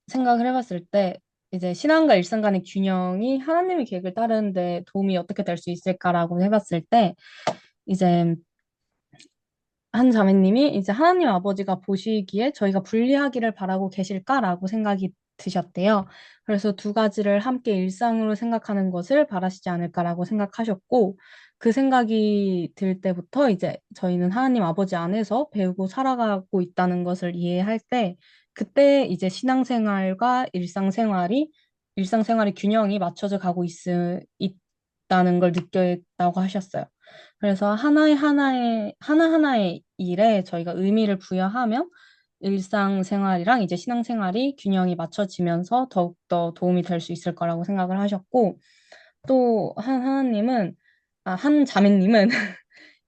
생각을 해봤을 때 이제 신앙과 일상 간의 균형이 하나님의 계획을 따르는데 도움이 어떻게 될 수 있을까라고 해봤을 때 이제 한 자매님이 이제 하나님 아버지가 보시기에 저희가 분리하기를 바라고 계실까라고 생각이 드셨대요. 그래서 두 가지를 함께 일상으로 생각하는 것을 바라시지 않을까라고 생각하셨고, 그 생각이 들 때부터 이제 저희는 하나님 아버지 안에서 배우고 살아가고 있다는 것을 이해할 때, 그때 이제 신앙생활과 일상생활의 균형이 맞춰져 가고 있다는 걸 느꼈다고 하셨어요. 그래서 하나하나의 일에 저희가 의미를 부여하면 일상생활이랑 이제 신앙생활이 균형이 맞춰지면서 더욱더 도움이 될 수 있을 거라고 생각을 하셨고, 또 한 자매님은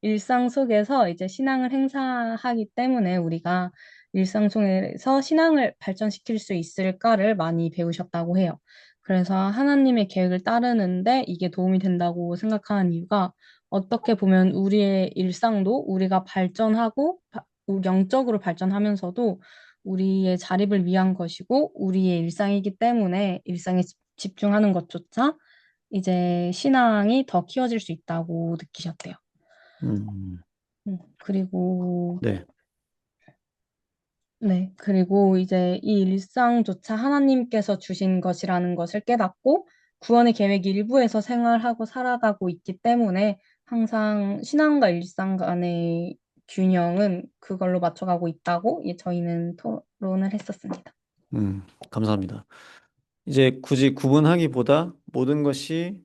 일상 속에서 이제 신앙을 행사하기 때문에 우리가 일상 속에서 신앙을 발전시킬 수 있을까를 많이 배우셨다고 해요. 그래서 하나님의 계획을 따르는데 이게 도움이 된다고 생각하는 이유가 어떻게 보면 우리의 일상도 우리가 영적으로 발전하면서도 우리의 자립을 위한 것이고 우리의 일상이기 때문에 일상에 집중하는 것조차 이제 신앙이 더 키워질 수 있다고 느끼셨대요. 음, 그리고 네. 네, 그리고 이제 이 일상조차 하나님께서 주신 것이라는 것을 깨닫고 구원의 계획 일부에서 생활하고 살아가고 있기 때문에 항상 신앙과 일상 간의 균형은 그걸로 맞춰가고 있다고 저희는 토론을 했었습니다. 감사합니다. 이제 굳이 구분하기보다 모든 것이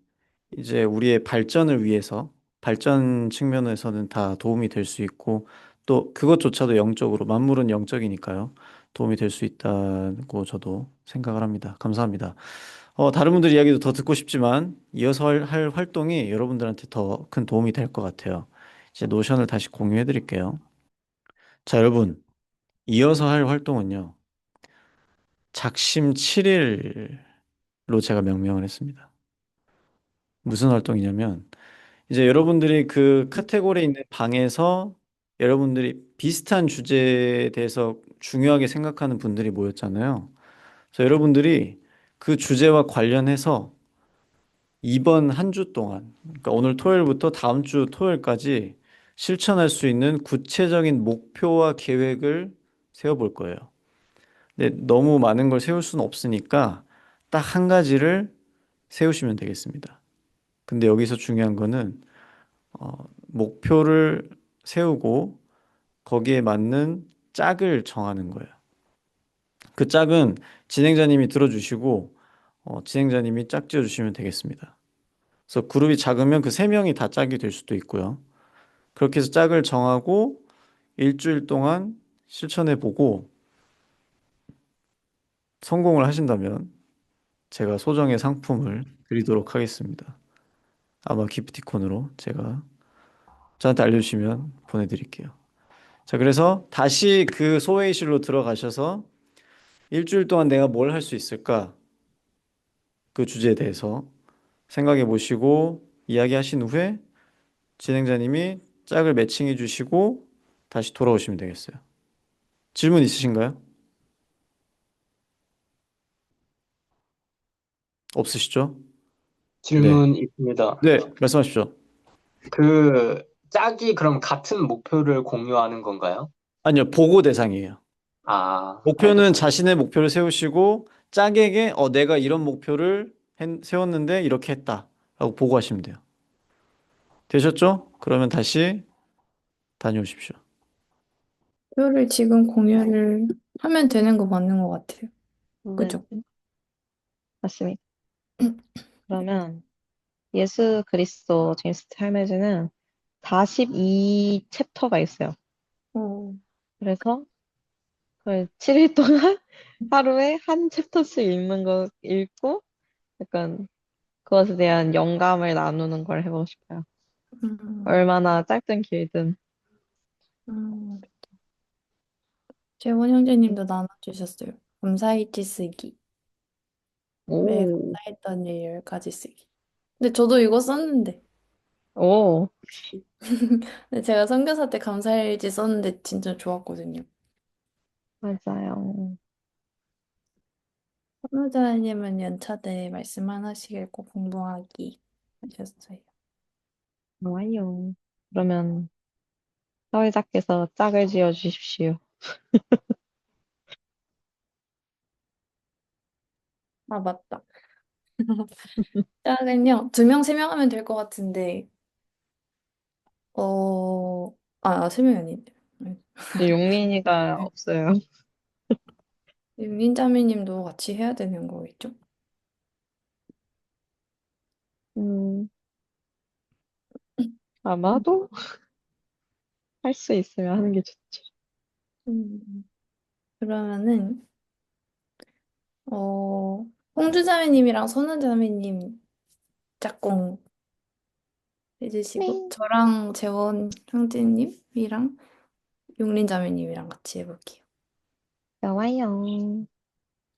이제 우리의 발전을 위해서 발전 측면에서는 다 도움이 될 수 있고 또 그것조차도 영적으로 만물은 영적이니까요. 도움이 될 수 있다고 저도 생각을 합니다. 감사합니다. 다른 분들 이야기도 더 듣고 싶지만 이어서 할 활동이 여러분들한테 더 큰 도움이 될 것 같아요. 이제 노션을 다시 공유해 드릴게요. 자, 여러분. 이어서 할 활동은요. 작심 7일로 제가 명명을 했습니다. 무슨 활동이냐면 이제 여러분들이 그 카테고리에 있는 방에서 여러분들이 비슷한 주제에 대해서 중요하게 생각하는 분들이 모였잖아요. 그래서 여러분들이 그 주제와 관련해서 이번 한 주 동안, 그러니까 오늘 토요일부터 다음 주 토요일까지 실천할 수 있는 구체적인 목표와 계획을 세워볼 거예요. 근데 너무 많은 걸 세울 수는 없으니까 딱 한 가지를 세우시면 되겠습니다. 근데 여기서 중요한 거는 목표를 세우고 거기에 맞는 짝을 정하는 거예요. 그 짝은 진행자님이 들어주시고 진행자님이 짝 지어주시면 되겠습니다. 그래서 그룹이 작으면 그 세 명이 다 짝이 될 수도 있고요. 그렇게 해서 짝을 정하고 일주일 동안 실천해 보고 성공을 하신다면 제가 소정의 상품을 드리도록 하겠습니다. 아마 기프티콘으로 제가 저한테 알려주시면 보내드릴게요. 자, 그래서 다시 그 소회의실로 들어가셔서 일주일 동안 내가 뭘 할 수 있을까? 그 주제에 대해서 생각해 보시고 이야기하신 후에 진행자님이 짝을 매칭해 주시고 다시 돌아오시면 되겠어요. 질문 있으신가요? 없으시죠? 네. 질문 있습니다. 네, 말씀하십시오. 그 짝이 그럼 같은 목표를 공유하는 건가요? 아니요, 보고 대상이에요. 목표는 알겠습니다. 자신의 목표를 세우시고 짝에게 내가 이런 목표를 세웠는데 이렇게 했다 라고 보고하시면 돼요. 되셨죠? 그러면 다시 다녀오십시오. 표를 지금 공유를 하면 되는 거 맞는 것 같아요. 그죠? 네, 맞습니다. 그러면 예수 그리스도 제임스 탈메즈는 42챕터가 있어요. 그래서 그 7일 동안 하루에 한 챕터씩 읽고 약간 그것에 대한 영감을 나누는 걸 해보고 싶어요. 얼마나 짧든 길든. 재원 형제님도 나눠주셨어요. 감사일지 쓰기. 매일 오, 감사했던 일 10가지 쓰기. 근데 저도 이거 썼는데. 오, 근데 제가 선교사 때 감사일지 썼는데 진짜 좋았거든요. 맞아요. 선우자님은 연차대 말씀 하나씩 꼭 공부하기 하셨어요. 좋아요. 그러면 사회자께서 짝을 지어 주십시오. 아, 맞다. 짝은요, 2명, 3명 하면 될 것 같은데, 어, 3명이 아닌데. 용린이가 네. 없어요. 민자매님도 같이 해야 되는 거겠죠? 음, 아마도 할 수 있으면 하는 게 좋죠. 그러면은, 홍주자매님이랑 선우자매님 짝꿍 해주시고, 저랑 재원 형제님이랑 용린자매님이랑 같이 해볼게요. 좋아요.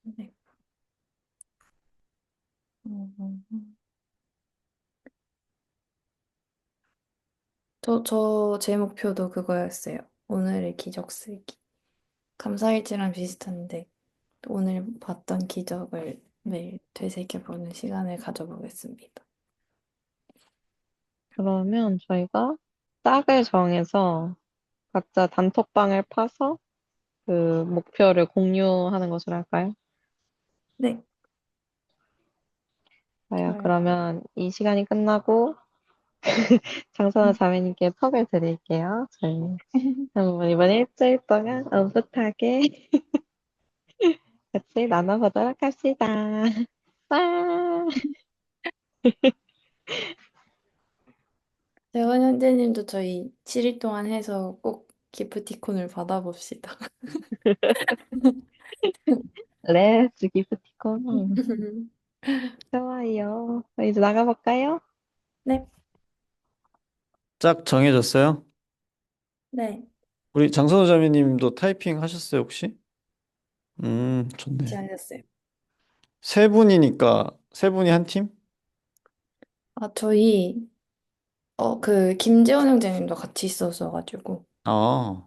네. 음. 제 목표도 그거였어요. 오늘의 기적 쓰기. 감사일지랑 비슷한데, 오늘 봤던 기적을 매일 되새겨보는 시간을 가져보겠습니다. 그러면 저희가 짝을 정해서 각자 단톡방을 파서 그 목표를 공유하는 것으로 할까요? 네, 좋아요. 좋아요. 그러면 이 시간이 끝나고 장선아 자매님께 턱을 드릴게요. 저희 한번 이번 일주일 동안 오붓하게 같이 나눠보도록 합시다. 와! 재원 형제님도 저희 7일 동안 해서 꼭 기프티콘을 받아봅시다. 렛츠 기프티콘. 좋아요. 이제 나가볼까요? 네, 짝 정해졌어요? 네, 우리 장선우 자매님도 타이핑 하셨어요, 혹시? 좋네. 잘하셨어요. 세 분이니까 세 분이 한 팀? 저희, 김재원 형제님도 같이 있었어가지고, 아,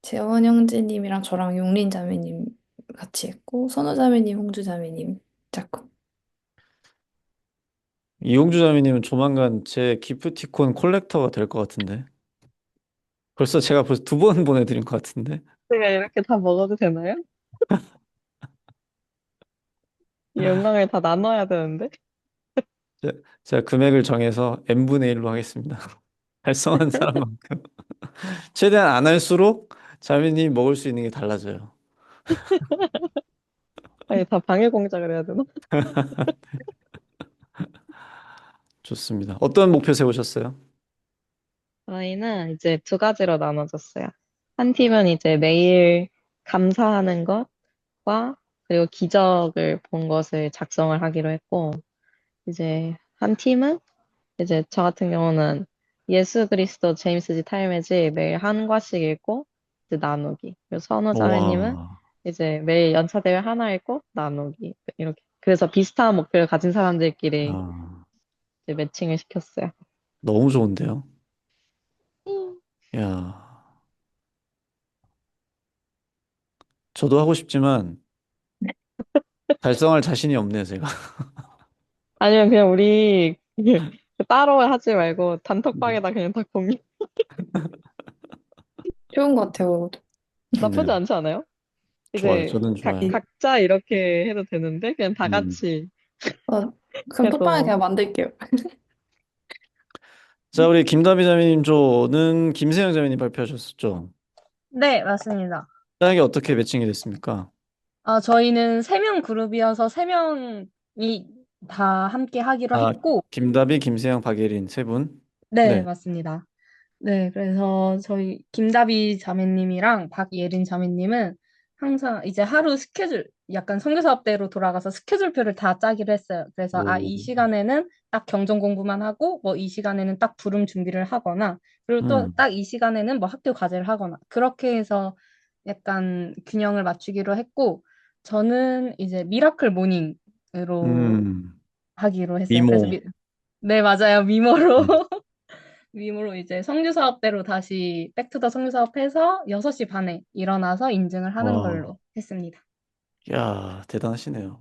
재원 형제님이랑 저랑 용린 자매님 같이 했고, 선우 자매님, 홍주 자매님 짝꿍. 이용주 자매님은 조만간 제 기프티콘 콜렉터가 될 것 같은데. 제가 벌써 2번 보내드린 것 같은데. 제가 이렇게 다 먹어도 되나요? 이 영광을 다 나눠야 되는데. 제가 금액을 정해서 n분의 1로 하겠습니다. 달성한 사람만큼. 최대한 안 할수록 자매님이 먹을 수 있는 게 달라져요. 아니, 다 방해 공작을 해야 되나? 좋습니다. 어떤 목표 세우셨어요? 저희는 이제 2가지로 나눠졌어요. 한 팀은 이제 매일 감사하는 것과 그리고 기적을 본 것을 작성을 하기로 했고, 이제 한 팀은 이제 저 같은 경우는 예수 그리스도 제임스 지 타임즈 매일 한 과씩 읽고 이제 나누기. 그리고 선우 자매님은 와, 이제 매일 연차 대회 하나 읽고 나누기. 이렇게 그래서 비슷한 목표를 가진 사람들끼리 아, 이제 매칭을 시켰어요. 너무 좋은데요? 야, 저도 하고 싶지만 달성할 자신이 없네요, 제가. 아니면 그냥 우리 따로 하지 말고 네. 단톡방에다 그냥 다 공유. 좋은 것 같아요. 나쁘지 네, 않지 않아요? 좋아요. 이제 저는 좋아요. 각자 이렇게 해도 되는데 그냥 다 음. 같이 그럼 톡방에 해도 그냥 만들게요. 자, 우리 김다비 자매님 조는 김세영 자매님 발표하셨었죠? 네, 맞습니다. 짝이 어떻게 매칭이 됐습니까? 저희는 3명 그룹이어서 3명이 다 함께 하기로 아, 했고, 김다비, 김세영, 박예린 세 분? 네, 네. 맞습니다. 네, 그래서 저희 김다비 자매님이랑 박예린 자매님은 항상 이제 하루 스케줄, 약간 선교사업대로 돌아가서 스케줄표를 다 짜기로 했어요. 그래서 이 오, 시간에는 딱 경전 공부만 하고, 뭐 이 시간에는 딱 부름 준비를 하거나, 그리고 또 음, 딱 이 시간에는 뭐 학교 과제를 하거나, 그렇게 해서 약간 균형을 맞추기로 했고, 저는 이제 미라클 모닝으로 음, 하기로 했어요. 그래서 미모. 네, 맞아요. 미모로. 음. 미모로 이제 성교사업대로 다시 백투더 성교사업 해서 6시 반에 일어나서 인증을 하는 와, 걸로 했습니다. 야, 대단하시네요.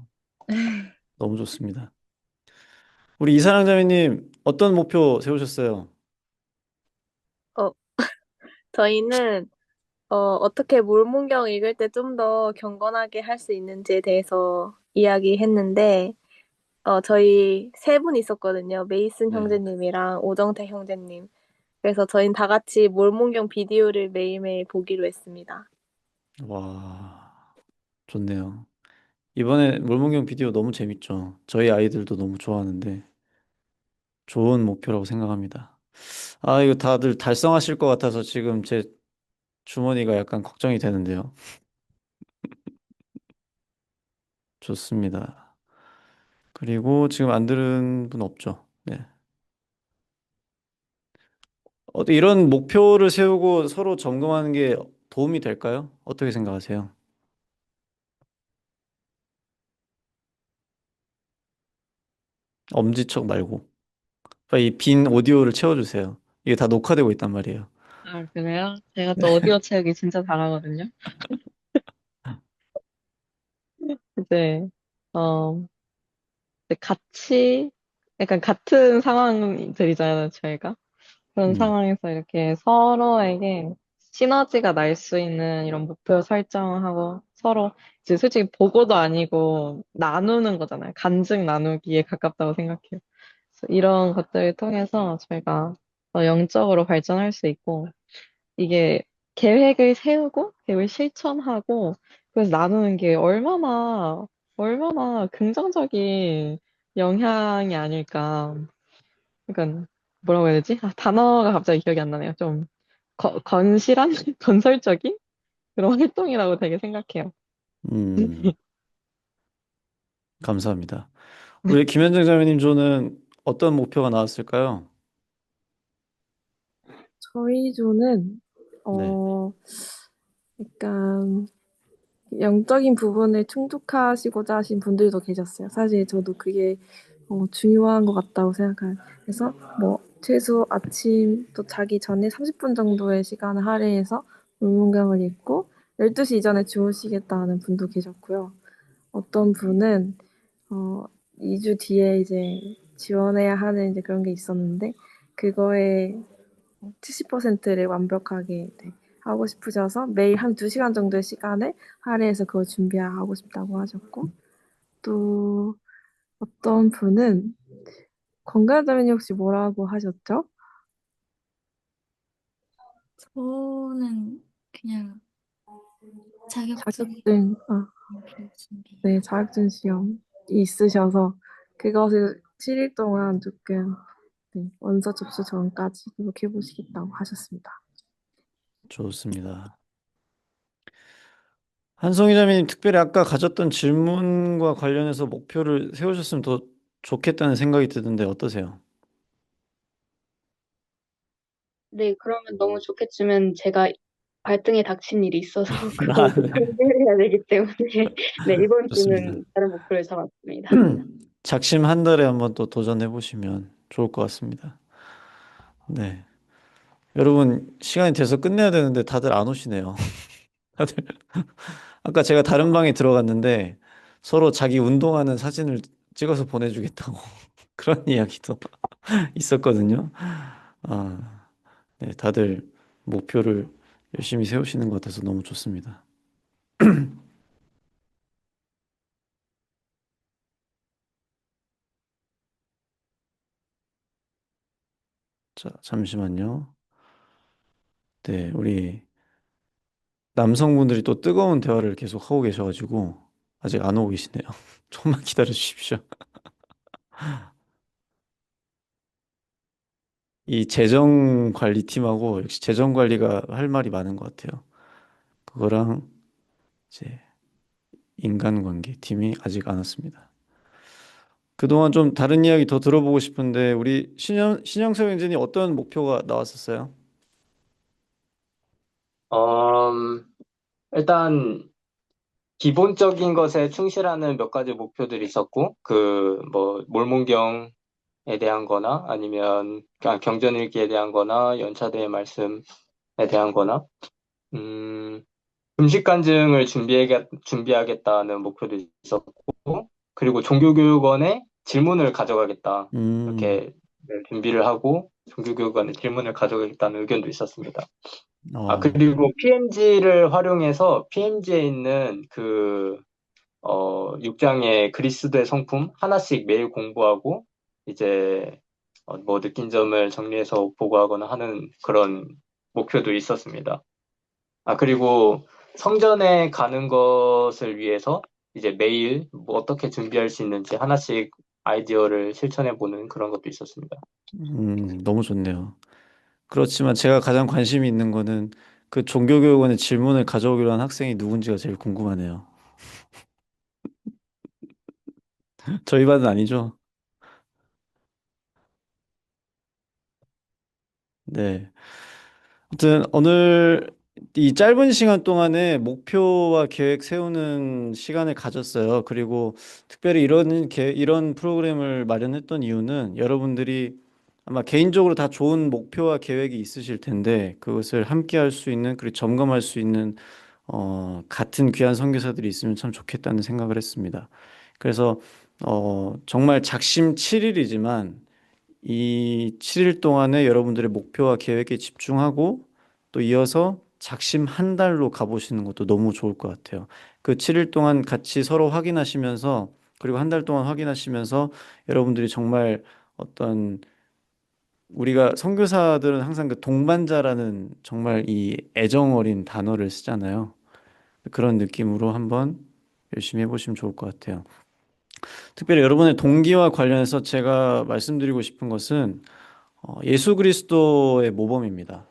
너무 좋습니다. 우리 이사랑 자매님, 어떤 목표 세우셨어요? 어, 저희는 어떻게 몰문경 읽을 때 좀 더 경건하게 할 수 있는지에 대해서 이야기했는데, 저희 세 분 있었거든요. 메이슨 네. 형제님이랑 오정태 형제님. 그래서 저희는 다 같이 몰문경 비디오를 매일매일 보기로 했습니다. 와, 좋네요. 이번에 몰몬경 비디오 너무 재밌죠? 저희 아이들도 너무 좋아하는데 좋은 목표라고 생각합니다. 아, 이거 다들 달성하실 것 같아서 지금 제 주머니가 약간 걱정이 되는데요. 좋습니다. 그리고 지금 안 들은 분 없죠? 네. 이런 목표를 세우고 서로 점검하는 게 도움이 될까요? 어떻게 생각하세요? 엄지척 말고. 이 빈 오디오를 채워주세요. 이게 다 녹화되고 있단 말이에요. 아, 그래요? 제가 또 오디오 채우기 진짜 잘하거든요. 이제 어 이제 같이 약간 같은 상황들이잖아요, 저희가. 그런 음, 상황에서 이렇게 서로에게 시너지가 날 수 있는 이런 목표 설정하고 서로 이제 솔직히 보고도 아니고 나누는 거잖아요. 간증 나누기에 가깝다고 생각해요. 그래서 이런 것들을 통해서 저희가 더 영적으로 발전할 수 있고 이게 계획을 세우고 계획을 실천하고 그래서 나누는 게 얼마나 긍정적인 영향이 아닐까. 그러니까 뭐라고 해야 되지? 단어가 갑자기 기억이 안 나네요. 좀 건실한 건설적인 그런 활동이라고 되게 생각해요. 음, 감사합니다. 우리 김현정 자매님 조는 어떤 목표가 나왔을까요? 저희 조는 네. 약간 영적인 부분을 충족하시고자 하신 분들도 계셨어요. 사실 저도 그게 중요한 것 같다고 생각해요. 그래서 뭐 최소 아침 또 자기 전에 30분 정도의 시간을 할애해서 물문경을 읽고 12시 이전에 주무시겠다는 분도 계셨고요. 어떤 분은 어, 2주 뒤에 이제 지원해야 하는 이제 그런 게 있었는데 그거에 70%를 완벽하게 하고 싶으셔서 매일 한 2시간 정도의 시간을 할애해서 그걸 준비하고 싶다고 하셨고 또 어떤 분은 건강하다면 혹시 뭐라고 하셨죠? 저는 그냥 자격증 자격증, 준비. 네, 자격증 시험이 있으셔서 그것을 7일 동안 조금 원서 접수 전까지 노력해 보시겠다고 하셨습니다. 좋습니다. 한송이 자매님 특별히 아까 가졌던 질문과 관련해서 목표를 세우셨으면 더 좋겠다는 생각이 드는데 어떠세요? 네, 그러면 너무 좋겠지만 제가 발등에 닥친 일이 있어서 그걸 아, 네. 해결해야 되기 때문에 네, 이번 좋습니다. 주는 다른 목표를 잡았습니다. 작심 한 달에 한번 또 도전해 보시면 좋을 것 같습니다. 네. 여러분, 시간이 돼서 끝내야 되는데 다들 안 오시네요. 다들 아까 제가 다른 방에 들어갔는데 서로 자기 운동하는 사진을 찍어서 보내주겠다고 그런 이야기도 있었거든요. 아, 네, 다들 목표를 열심히 세우시는 것 같아서 너무 좋습니다. 자, 잠시만요. 네, 우리 남성분들이 또 뜨거운 대화를 계속 하고 계셔가지고 아직 안 오고 계시네요. 조금만 기다려 주십시오. 이 재정 관리팀하고 역시 재정 관리가 할 말이 많은 것 같아요. 그거랑 이제 인간관계 팀이 아직 안 왔습니다. 그동안 좀 다른 이야기 더 들어보고 싶은데 우리 신영석 엔지니 어떤 목표가 나왔었어요? 일단 기본적인 것에 충실하는 몇 가지 목표들이 있었고, 뭐 몰몬경에 대한 거나 아니면 그냥 경전일기에 대한 거나 연차대의 말씀에 대한 거나, 음, 금식 간증을 준비하겠다는 목표도 있었고, 그리고 종교교육원에 질문을 가져가겠다. 이렇게 준비를 하고 종교교육원에 질문을 가져가겠다는 의견도 있었습니다. 그리고 PMG를 활용해서 PMG에 있는 6장의 그리스도의 성품 하나씩 매일 공부하고, 이제, 뭐 느낀 점을 정리해서 보고하거나 하는 그런 목표도 있었습니다. 그리고 성전에 가는 것을 위해서 이제 매일 뭐 어떻게 준비할 수 있는지 하나씩 아이디어를 실천해보는 그런 것도 있었습니다. 너무 좋네요. 그렇지만 제가 가장 관심이 있는 거는 그 종교교육원에 질문을 가져오기로 한 학생이 누군지가 제일 궁금하네요. 저희 반은 아니죠? 네. 아무튼 오늘 이 짧은 시간 동안에 목표와 계획 세우는 시간을 가졌어요. 그리고 특별히 이런 프로그램을 마련했던 이유는 여러분들이 아마 개인적으로 다 좋은 목표와 계획이 있으실 텐데 그것을 함께 할 수 있는 그리고 점검할 수 있는 같은 귀한 선교사들이 있으면 참 좋겠다는 생각을 했습니다. 그래서 정말 작심 7일이지만 이 7일 동안에 여러분들의 목표와 계획에 집중하고 또 이어서 작심 한 달로 가보시는 것도 너무 좋을 것 같아요. 그 7일 동안 같이 서로 확인하시면서 그리고 한 달 동안 확인하시면서 여러분들이 정말 어떤 우리가 선교사들은 항상 그 동반자라는 정말 이 애정 어린 단어를 쓰잖아요. 그런 느낌으로 한번 열심히 해보시면 좋을 것 같아요. 특별히 여러분의 동기와 관련해서 제가 말씀드리고 싶은 것은 예수 그리스도의 모범입니다.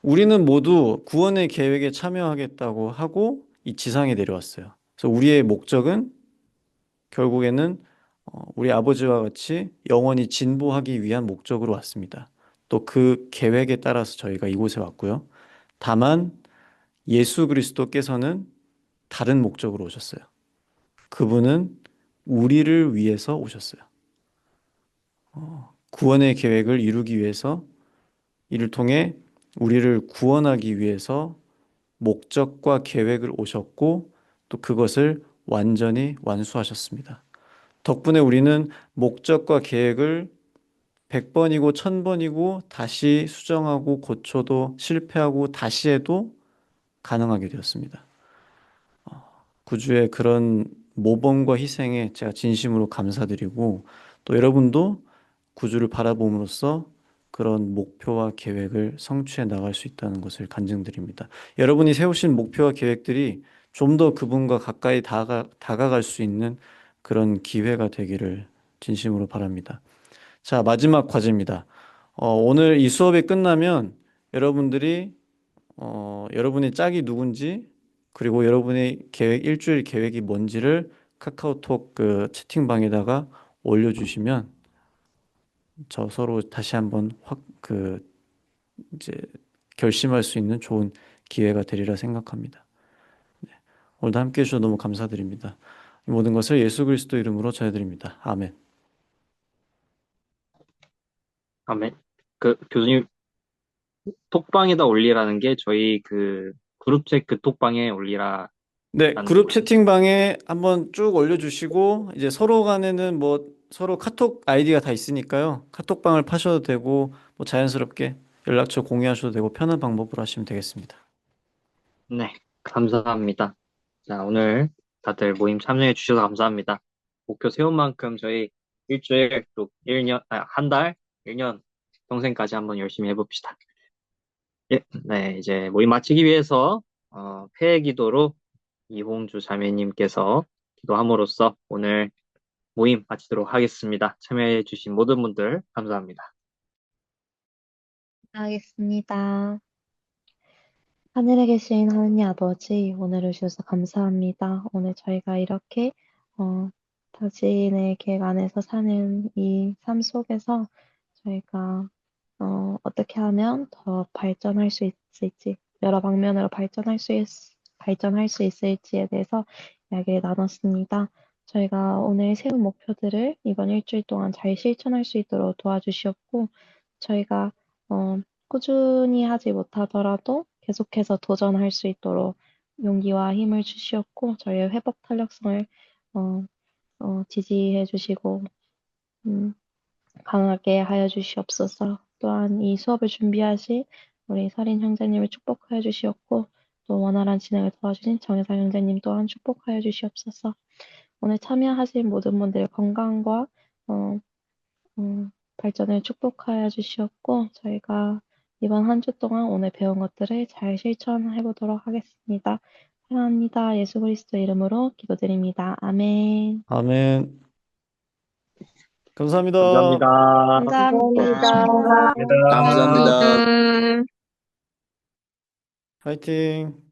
우리는 모두 구원의 계획에 참여하겠다고 하고 이 지상에 내려왔어요. 그래서 우리의 목적은 결국에는 우리 아버지와 같이 영원히 진보하기 위한 목적으로 왔습니다. 또 그 계획에 따라서 저희가 이곳에 왔고요. 다만 예수 그리스도께서는 다른 목적으로 오셨어요. 그분은 우리를 위해서 오셨어요. 구원의 계획을 이루기 위해서 이를 통해 우리를 구원하기 위해서 목적과 계획을 오셨고 또 그것을 완전히 완수하셨습니다. 덕분에 우리는 목적과 계획을 100번이고 1000번이고 다시 수정하고 고쳐도 실패하고 다시 해도 가능하게 되었습니다. 구주의 그런 모범과 희생에 제가 진심으로 감사드리고 또 여러분도 구주를 바라봄으로써 그런 목표와 계획을 성취해 나갈 수 있다는 것을 간증드립니다. 여러분이 세우신 목표와 계획들이 좀 더 그분과 가까이 다가갈 수 있는 그런 기회가 되기를 진심으로 바랍니다. 자, 마지막 과제입니다. 오늘 이 수업이 끝나면 여러분들이 여러분의 짝이 누군지 그리고 여러분의 일주일 계획이 뭔지를 카카오톡 그 채팅방에다가 올려주시면 서로 다시 한번 이제 결심할 수 있는 좋은 기회가 되리라 생각합니다. 네. 오늘도 함께 해주셔서 너무 감사드립니다. 이 모든 것을 예수 그리스도 이름으로 전해드립니다. 아멘. 아멘. 교수님, 톡방에다 올리라는 게 저희 그 그룹책 그 톡방에 올리라. 네, 라는 그룹 거죠. 채팅방에 한번 쭉 올려주시고, 이제 서로 간에는 뭐 서로 카톡 아이디가 다 있으니까요. 카톡방을 파셔도 되고, 뭐 자연스럽게 연락처 공유하셔도 되고, 편한 방법으로 하시면 되겠습니다. 네, 감사합니다. 자, 오늘 다들 모임 참여해 주셔서 감사합니다. 목표 세운 만큼 저희 일주일, 또 1년, 한 달, 1년, 평생까지 한번 열심히 해봅시다. 예, 네, 이제 모임 마치기 위해서, 폐회 기도로 이홍주 자매님께서 기도함으로써 오늘 모임 마치도록 하겠습니다. 참여해 주신 모든 분들 감사합니다. 하겠습니다. 하늘에 계신 하느님 아버지, 오늘을 주셔서 감사합니다. 오늘 저희가 이렇게 당신의 계획 안에서 사는 이 삶 속에서 저희가 어떻게 하면 더 발전할 수 있을지, 여러 방면으로 발전할 수 있을지에 대해서 이야기를 나눴습니다. 저희가 오늘 세운 목표들을 이번 일주일 동안 잘 실천할 수 있도록 도와주시었고, 저희가 꾸준히 하지 못하더라도 계속해서 도전할 수 있도록 용기와 힘을 주시었고, 저희의 회복 탄력성을 지지해 주시고, 강하게 하여 주시옵소서. 또한 이 수업을 준비하신 우리 서린 형제님을 축복하여 주시었고, 또 원활한 진행을 도와주신 정혜사 형제님 또한 축복하여 주시옵소서. 오늘 참여하신 모든 분들의 건강과 발전을 축복하여 주시었고, 저희가 이번 한 주 동안 오늘 배운 것들을 잘 실천해 보도록 하겠습니다. 사랑합니다. 예수 그리스도 이름으로 기도드립니다. 아멘. 아멘. 감사합니다. 감사합니다. 감사합니다. 감사합니다. 감사합니다. 음. 화이팅.